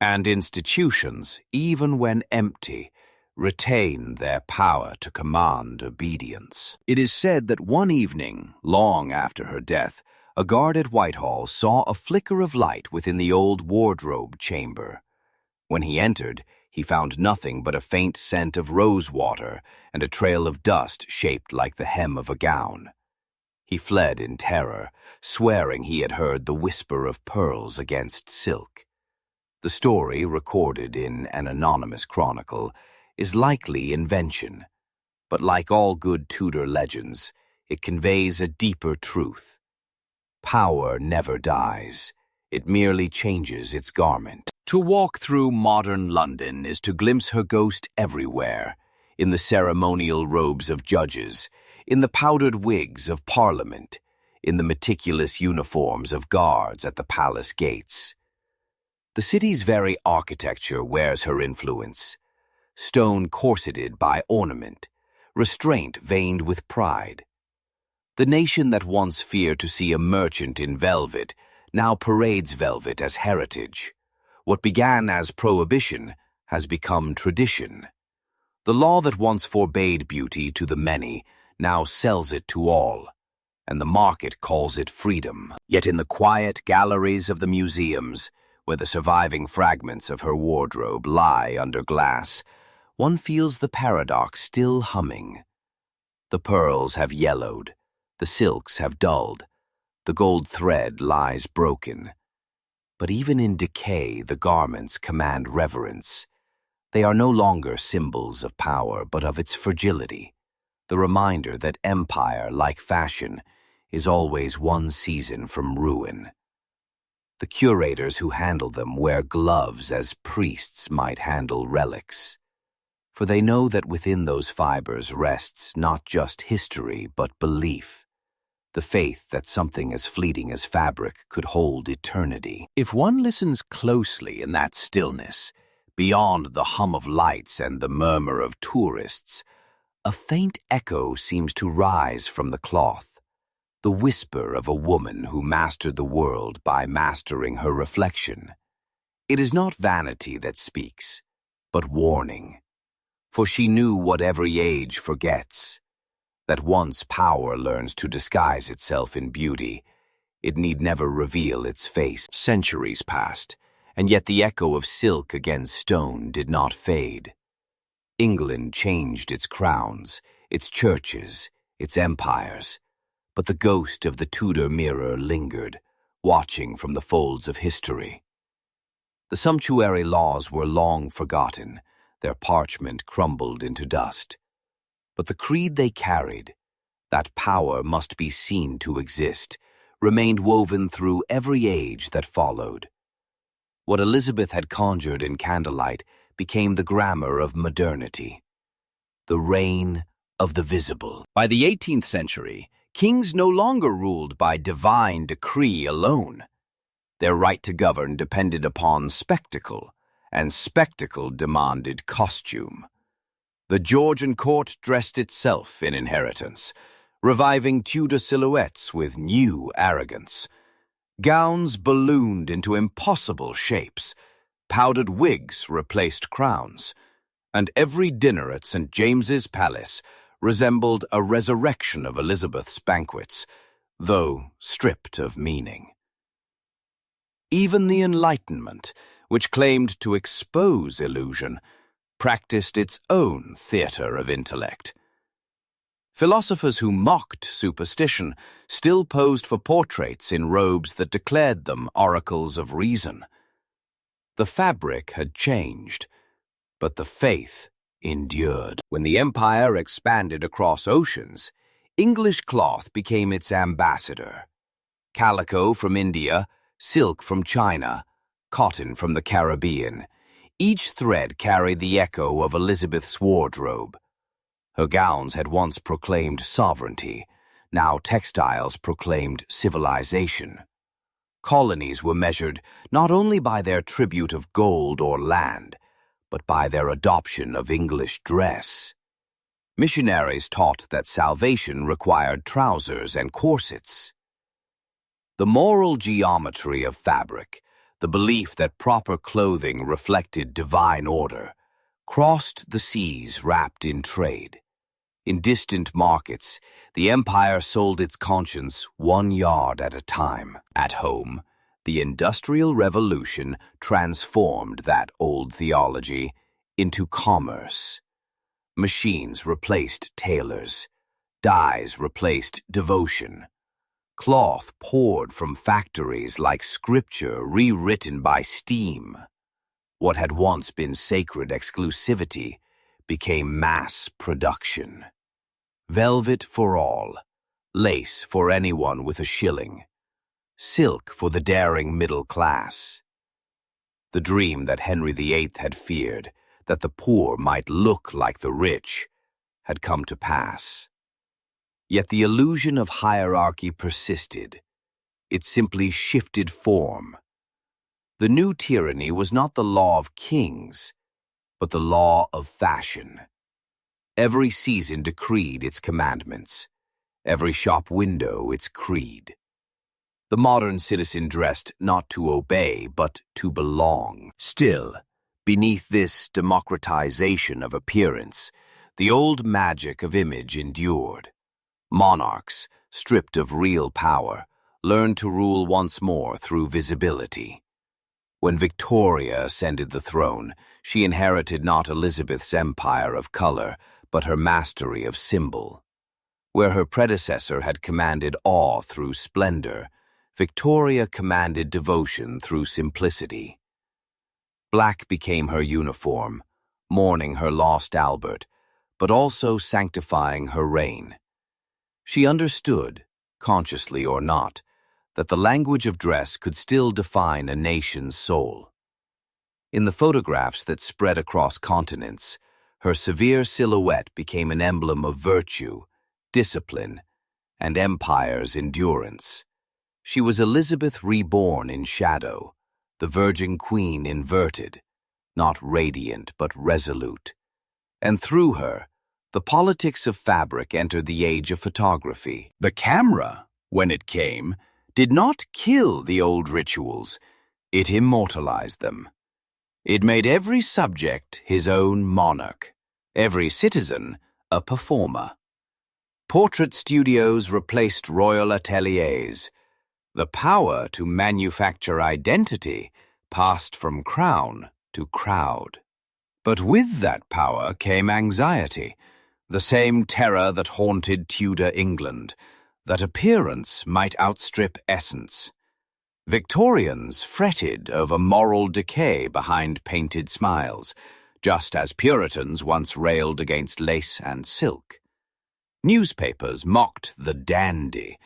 And institutions, even when empty, retain their power to command obedience. It is said that one evening, long after her death, a guard at Whitehall saw a flicker of light within the old wardrobe chamber. When he entered, he found nothing but a faint scent of rosewater and a trail of dust shaped like the hem of a gown. He fled in terror, swearing he had heard the whisper of pearls against silk. The story, recorded in an anonymous chronicle, is likely invention, but like all good Tudor legends, it conveys a deeper truth. Power never dies, it merely changes its garment. To walk through modern London is to glimpse her ghost everywhere, in the ceremonial robes of judges, in the powdered wigs of Parliament, in the meticulous uniforms of guards at the palace gates. The city's very architecture wears her influence, stone corseted by ornament, restraint veined with pride. The nation that once feared to see a merchant in velvet now parades velvet as heritage. What began as prohibition has become tradition. The law that once forbade beauty to the many now sells it to all, and the market calls it freedom. Yet in the quiet galleries of the museums, where the surviving fragments of her wardrobe lie under glass, one feels the paradox still humming. The pearls have yellowed, the silks have dulled, the gold thread lies broken. But even in decay, the garments command reverence. They are no longer symbols of power, but of its fragility, the reminder that empire, like fashion, is always one season from ruin. The curators who handle them wear gloves as priests might handle relics, for they know that within those fibers rests not just history but belief, the faith that something as fleeting as fabric could hold eternity. If one listens closely in that stillness, beyond the hum of lights and the murmur of tourists, a faint echo seems to rise from the cloth, the whisper of a woman who mastered the world by mastering her reflection. It is not vanity that speaks, but warning, for she knew what every age forgets, that once power learns to disguise itself in beauty, it need never reveal its face. Centuries passed, and yet the echo of silk against stone did not fade. England changed its crowns, its churches, its empires, but the ghost of the Tudor mirror lingered, watching from the folds of history. The sumptuary laws were long forgotten, their parchment crumbled into dust. But the creed they carried, that power must be seen to exist, remained woven through every age that followed. What Elizabeth had conjured in candlelight became the grammar of modernity, the reign of the visible. By the 18th century, kings no longer ruled by divine decree alone. Their right to govern depended upon spectacle, and spectacle demanded costume. The Georgian court dressed itself in inheritance, reviving Tudor silhouettes with new arrogance. Gowns ballooned into impossible shapes, powdered wigs replaced crowns, and every dinner at St. James's Palace resembled a resurrection of Elizabeth's banquets, though stripped of meaning. Even the Enlightenment, which claimed to expose illusion, practiced its own theater of intellect. Philosophers who mocked superstition still posed for portraits in robes that declared them oracles of reason. The fabric had changed, but the faith endured. When the empire expanded across oceans, English cloth became its ambassador. Calico from India, silk from China, cotton from the Caribbean. Each thread carried the echo of Elizabeth's wardrobe. Her gowns had once proclaimed sovereignty, now textiles proclaimed civilization. Colonies were measured not only by their tribute of gold or land, but by their adoption of English dress. Missionaries taught that salvation required trousers and corsets. The moral geometry of fabric, the belief that proper clothing reflected divine order, crossed the seas wrapped in trade. In distant markets, the empire sold its conscience 1 yard at a time. At home, the Industrial Revolution transformed that old theology into commerce. Machines replaced tailors. Dyes replaced devotion. Cloth poured from factories like scripture rewritten by steam. What had once been sacred exclusivity became mass production. Velvet for all, lace for anyone with a shilling, silk for the daring middle class. The dream that Henry VIII had feared, that the poor might look like the rich, had come to pass. Yet the illusion of hierarchy persisted. It simply shifted form. The new tyranny was not the law of kings, but the law of fashion. Every season decreed its commandments, every shop window its creed. The modern citizen dressed not to obey, but to belong. Still, beneath this democratization of appearance, the old magic of image endured. Monarchs, stripped of real power, learned to rule once more through visibility. When Victoria ascended the throne, she inherited not Elizabeth's empire of color, but her mastery of symbol. Where her predecessor had commanded awe through splendor, Victoria commanded devotion through simplicity. Black became her uniform, mourning her lost Albert, but also sanctifying her reign. She understood, consciously or not, that the language of dress could still define a nation's soul. In the photographs that spread across continents, her severe silhouette became an emblem of virtue, discipline, and empire's endurance. She was Elizabeth reborn in shadow, the Virgin Queen inverted, not radiant but resolute. And through her, the politics of fabric entered the age of photography. The camera, when it came, did not kill the old rituals, it immortalized them. It made every subject his own monarch, every citizen a performer. Portrait studios replaced royal ateliers. The power to manufacture identity passed from crown to crowd. But with that power came anxiety, the same terror that haunted Tudor England, that appearance might outstrip essence. Victorians fretted over moral decay behind painted smiles, just as Puritans once railed against lace and silk. Newspapers mocked the dandy,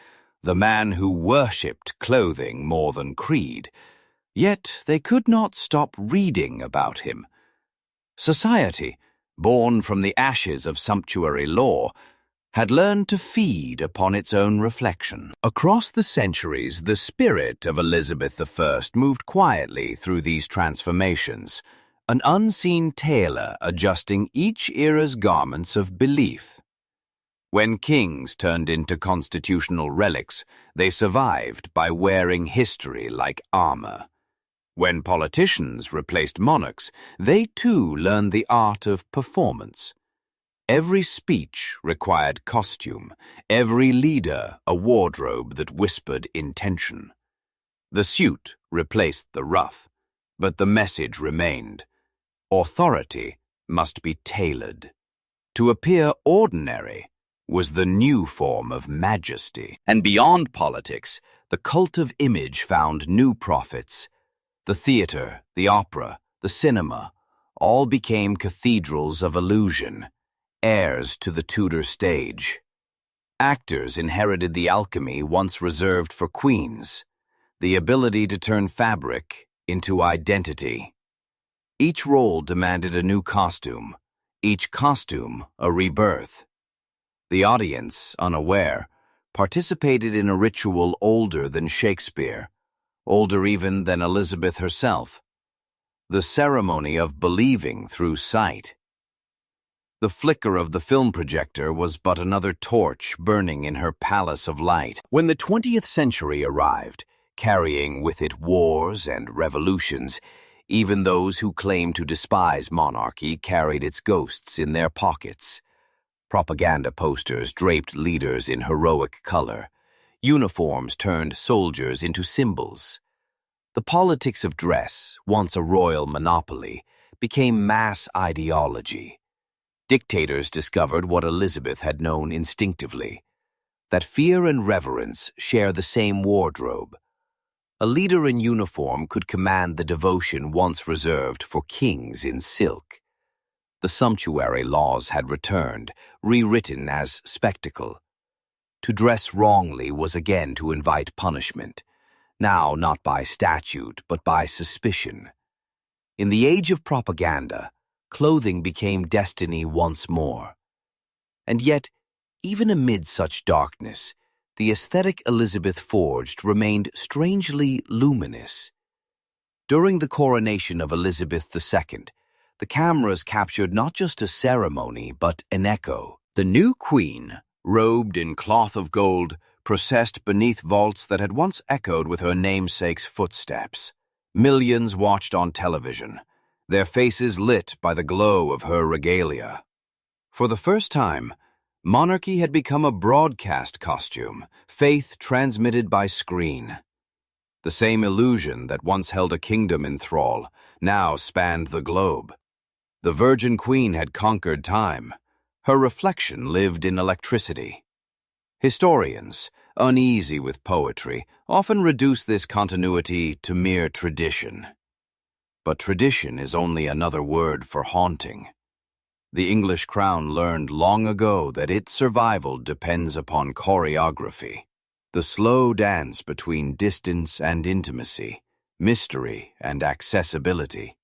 the man who worshipped clothing more than creed, yet they could not stop reading about him. Society, born from the ashes of sumptuary law, had learned to feed upon its own reflection. Across the centuries, the spirit of Elizabeth I moved quietly through these transformations, an unseen tailor adjusting each era's garments of belief. When kings turned into constitutional relics, they survived by wearing history like armor. When politicians replaced monarchs, they too learned the art of performance. Every speech required costume, every leader a wardrobe that whispered intention. The suit replaced the ruff, but the message remained. Authority must be tailored. To appear ordinary was the new form of majesty. And beyond politics, the cult of image found new prophets. The theater, the opera, the cinema, all became cathedrals of illusion, heirs to the Tudor stage. Actors inherited the alchemy once reserved for queens, the ability to turn fabric into identity. Each role demanded a new costume, each costume a rebirth. The audience, unaware, participated in a ritual older than Shakespeare, older even than Elizabeth herself, the ceremony of believing through sight. The flicker of the film projector was but another torch burning in her palace of light. When the 20th century arrived, carrying with it wars and revolutions, even those who claimed to despise monarchy carried its ghosts in their pockets. Propaganda posters draped leaders in heroic color. Uniforms turned soldiers into symbols. The politics of dress, once a royal monopoly, became mass ideology. Dictators discovered what Elizabeth had known instinctively, that fear and reverence share the same wardrobe. A leader in uniform could command the devotion once reserved for kings in silk. The sumptuary laws had returned, rewritten as spectacle. To dress wrongly was again to invite punishment, now not by statute but by suspicion. In the age of propaganda, clothing became destiny once more. And yet, even amid such darkness, the aesthetic Elizabeth forged remained strangely luminous. During the coronation of Elizabeth II, the cameras captured not just a ceremony but an echo. The new queen, robed in cloth of gold, processed beneath vaults that had once echoed with her namesake's footsteps. Millions watched on television, their faces lit by the glow of her regalia. For the first time, monarchy had become a broadcast costume, faith transmitted by screen. The same illusion that once held a kingdom in thrall now spanned the globe. The Virgin Queen had conquered time. Her reflection lived in electricity. Historians, uneasy with poetry, often reduce this continuity to mere tradition. But tradition is only another word for haunting. The English crown learned long ago that its survival depends upon choreography, the slow dance between distance and intimacy, mystery and accessibility.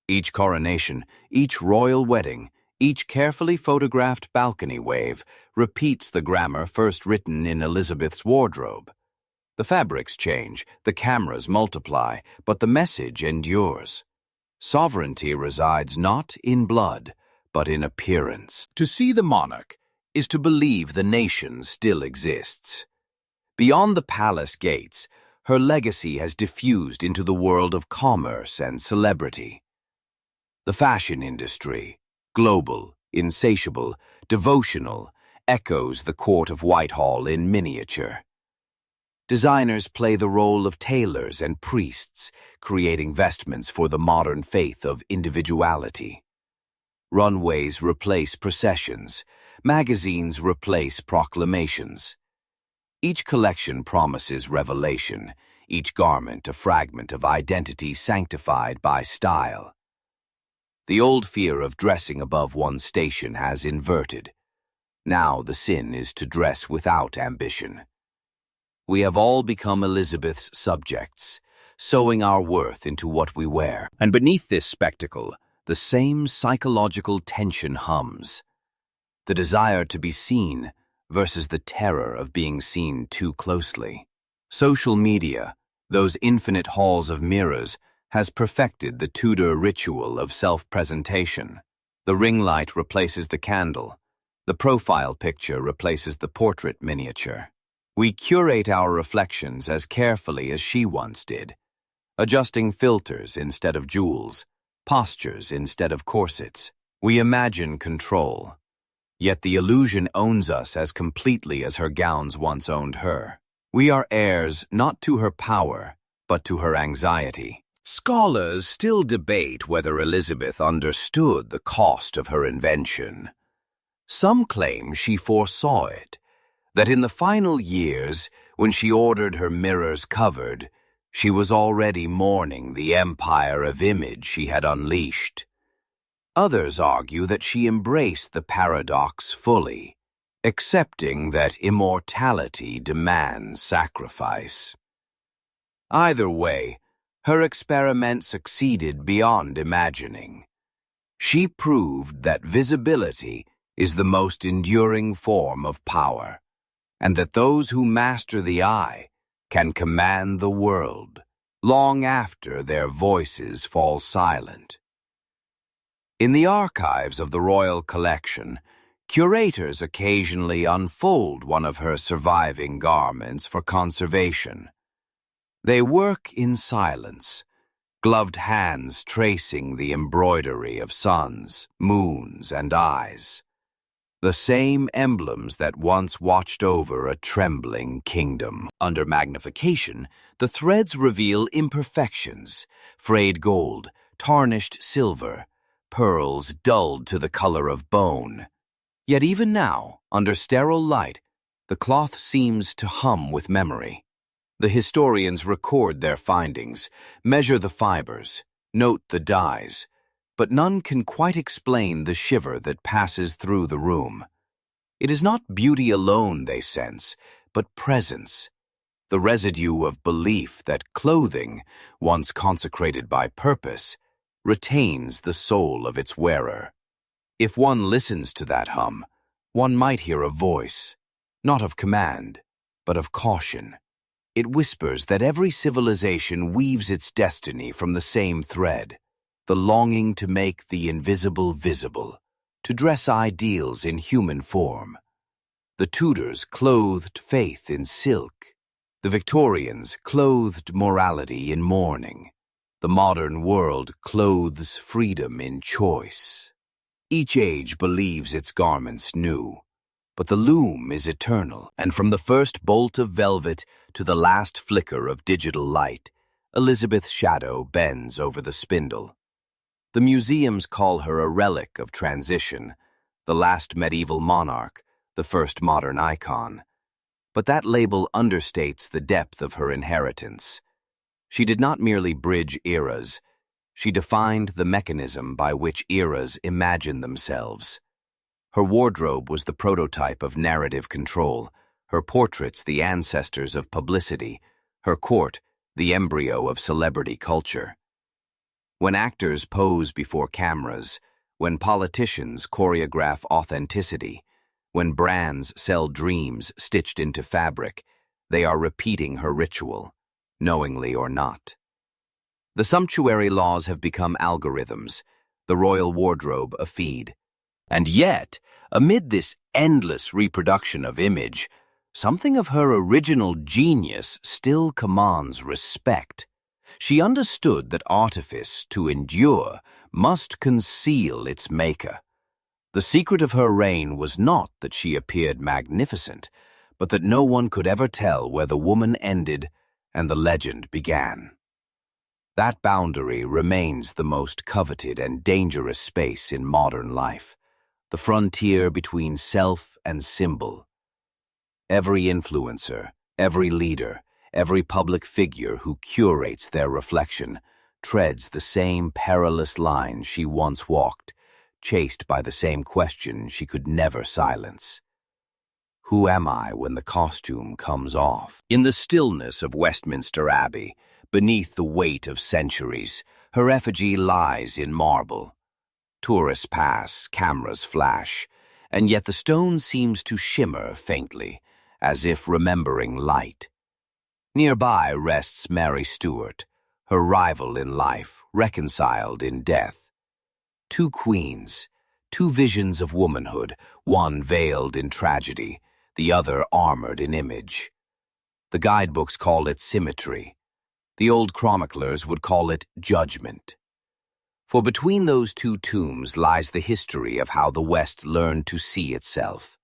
Each coronation, each royal wedding, each carefully photographed balcony wave repeats the grammar first written in Elizabeth's wardrobe. The fabrics change, the cameras multiply, but the message endures. Sovereignty resides not in blood, but in appearance. To see the monarch is to believe the nation still exists. Beyond the palace gates, her legacy has diffused into the world of commerce and celebrity. The fashion industry, global, insatiable, devotional, echoes the court of Whitehall in miniature. Designers play the role of tailors and priests, creating vestments for the modern faith of individuality. Runways replace processions. Magazines replace proclamations. Each collection promises revelation, each garment a fragment of identity sanctified by style. The old fear of dressing above one's station has inverted. Now the sin is to dress without ambition. We have all become Elizabeth's subjects, sewing our worth into what we wear. And beneath this spectacle, the same psychological tension hums. The desire to be seen versus the terror of being seen too closely. Social media, those infinite halls of mirrors, has perfected the Tudor ritual of self-presentation. The ring light replaces the candle. The profile picture replaces the portrait miniature. We curate our reflections as carefully as she once did, adjusting filters instead of jewels, postures instead of corsets. We imagine control, yet the illusion owns us as completely as her gowns once owned her. We are heirs not to her power, but to her anxiety. Scholars still debate whether Elizabeth understood the cost of her invention. Some claim she foresaw it, that in the final years, when she ordered her mirrors covered, she was already mourning the empire of image she had unleashed. Others argue that she embraced the paradox fully, accepting that immortality demands sacrifice. Either way, her experiment succeeded beyond imagining. She proved that visibility is the most enduring form of power, and that those who master the eye can command the world long after their voices fall silent. In the archives of the royal collection, curators occasionally unfold one of her surviving garments for conservation. They work in silence, gloved hands tracing the embroidery of suns, moons, and eyes, the same emblems that once watched over a trembling kingdom. Under magnification, the threads reveal imperfections: frayed gold, tarnished silver, pearls dulled to the color of bone. Yet even now, under sterile light, the cloth seems to hum with memory. The historians record their findings, measure the fibers, note the dyes, but none can quite explain the shiver that passes through the room. It is not beauty alone they sense, but presence, the residue of belief that clothing, once consecrated by purpose, retains the soul of its wearer. If one listens to that hum, one might hear a voice, not of command, but of caution. It whispers that every civilization weaves its destiny from the same thread, the longing to make the invisible visible, to dress ideals in human form. The Tudors clothed faith in silk. The Victorians clothed morality in mourning. The modern world clothes freedom in choice. Each age believes its garments new, but the loom is eternal, and from the first bolt of velvet to the last flicker of digital light, Elizabeth's shadow bends over the spindle. The museums call her a relic of transition, the last medieval monarch, the first modern icon. But that label understates the depth of her inheritance. She did not merely bridge eras, she defined the mechanism by which eras imagine themselves. Her wardrobe was the prototype of narrative control, her portraits the ancestors of publicity, her court the embryo of celebrity culture. When actors pose before cameras, when politicians choreograph authenticity, when brands sell dreams stitched into fabric, they are repeating her ritual, knowingly or not. The sumptuary laws have become algorithms, the royal wardrobe a feed. And yet, amid this endless reproduction of image, something of her original genius still commands respect. She understood that artifice, to endure, must conceal its maker. The secret of her reign was not that she appeared magnificent, but that no one could ever tell where the woman ended and the legend began. That boundary remains the most coveted and dangerous space in modern life, the frontier between self and symbol. Every influencer, every leader, every public figure who curates their reflection treads the same perilous line she once walked, chased by the same question she could never silence. Who am I when the costume comes off? In the stillness of Westminster Abbey, beneath the weight of centuries, her effigy lies in marble. Tourists pass, cameras flash, and yet the stone seems to shimmer faintly, as if remembering light. Nearby rests Mary Stuart, her rival in life, reconciled in death. Two queens, two visions of womanhood, one veiled in tragedy, the other armored in image. The guidebooks call it symmetry. The old chroniclers would call it judgment. For between those two tombs lies the history of how the West learned to see itself.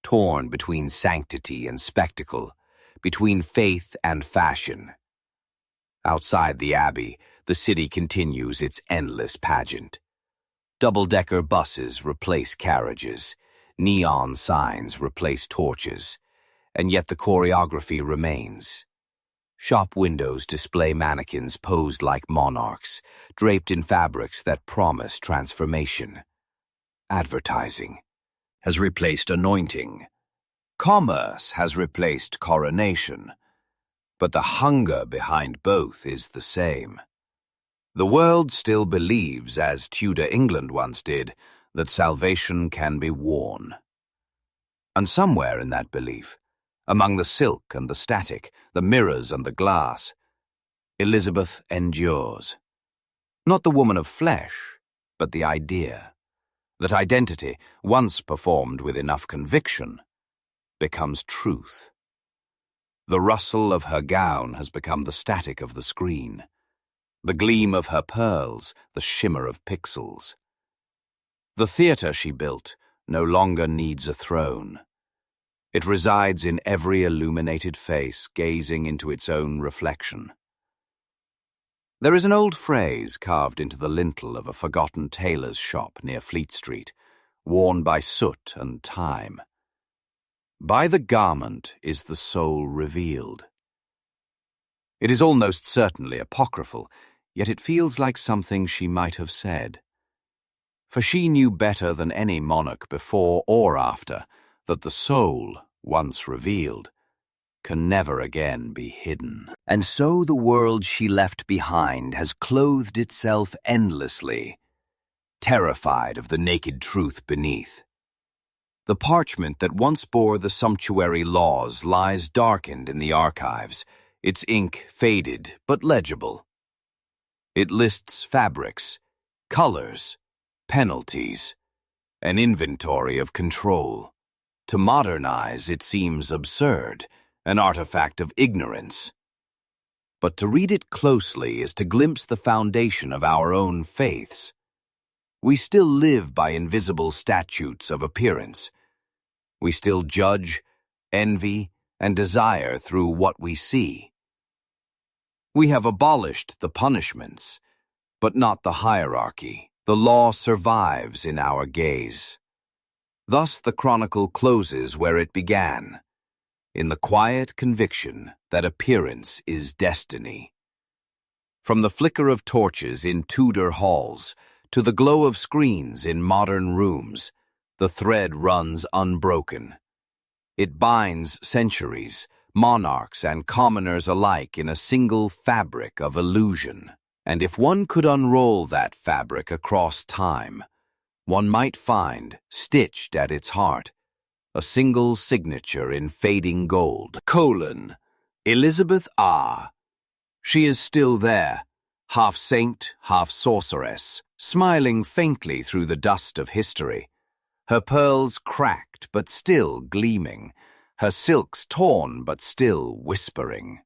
Torn between sanctity and spectacle, between faith and fashion. Outside the Abbey, the city continues its endless pageant. Double-decker buses replace carriages, neon signs replace torches, and yet the choreography remains. Shop windows display mannequins posed like monarchs, draped in fabrics that promise transformation. Advertising has replaced anointing. Commerce has replaced coronation. But the hunger behind both is the same. The world still believes, as Tudor England once did, that salvation can be worn. And somewhere in that belief, among the silk and the static, the mirrors and the glass, Elizabeth endures. Not the woman of flesh, but the idea that identity, once performed with enough conviction, becomes truth. The rustle of her gown has become the static of the screen, the gleam of her pearls, the shimmer of pixels. The theatre she built no longer needs a throne. It resides in every illuminated face gazing into its own reflection. There is an old phrase carved into the lintel of a forgotten tailor's shop near Fleet Street, worn by soot and time. By the garment is the soul revealed. It is almost certainly apocryphal, yet it feels like something she might have said. For she knew better than any monarch before or after that the soul, once revealed, can never again be hidden. And so the world she left behind has clothed itself endlessly, terrified of the naked truth beneath. The parchment that once bore the sumptuary laws lies darkened in the archives, its ink faded but legible. It lists fabrics, colors, penalties, an inventory of control. To modernize, it seems absurd, an artifact of ignorance. But to read it closely is to glimpse the foundation of our own faiths. We still live by invisible statutes of appearance. We still judge, envy, and desire through what we see. We have abolished the punishments, but not the hierarchy. The law survives in our gaze. Thus the chronicle closes where it began, in the quiet conviction that appearance is destiny. From the flicker of torches in Tudor halls to the glow of screens in modern rooms, the thread runs unbroken. It binds centuries, monarchs and commoners alike in a single fabric of illusion. And if one could unroll that fabric across time, one might find, stitched at its heart, a single signature in fading gold. : Elizabeth R. She is still there, half saint, half sorceress, smiling faintly through the dust of history. Her pearls cracked but still gleaming, her silks torn but still whispering.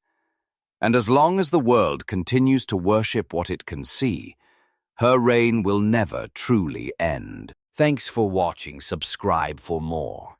And as long as the world continues to worship what it can see, her reign will never truly end. Thanks for watching. Subscribe for more.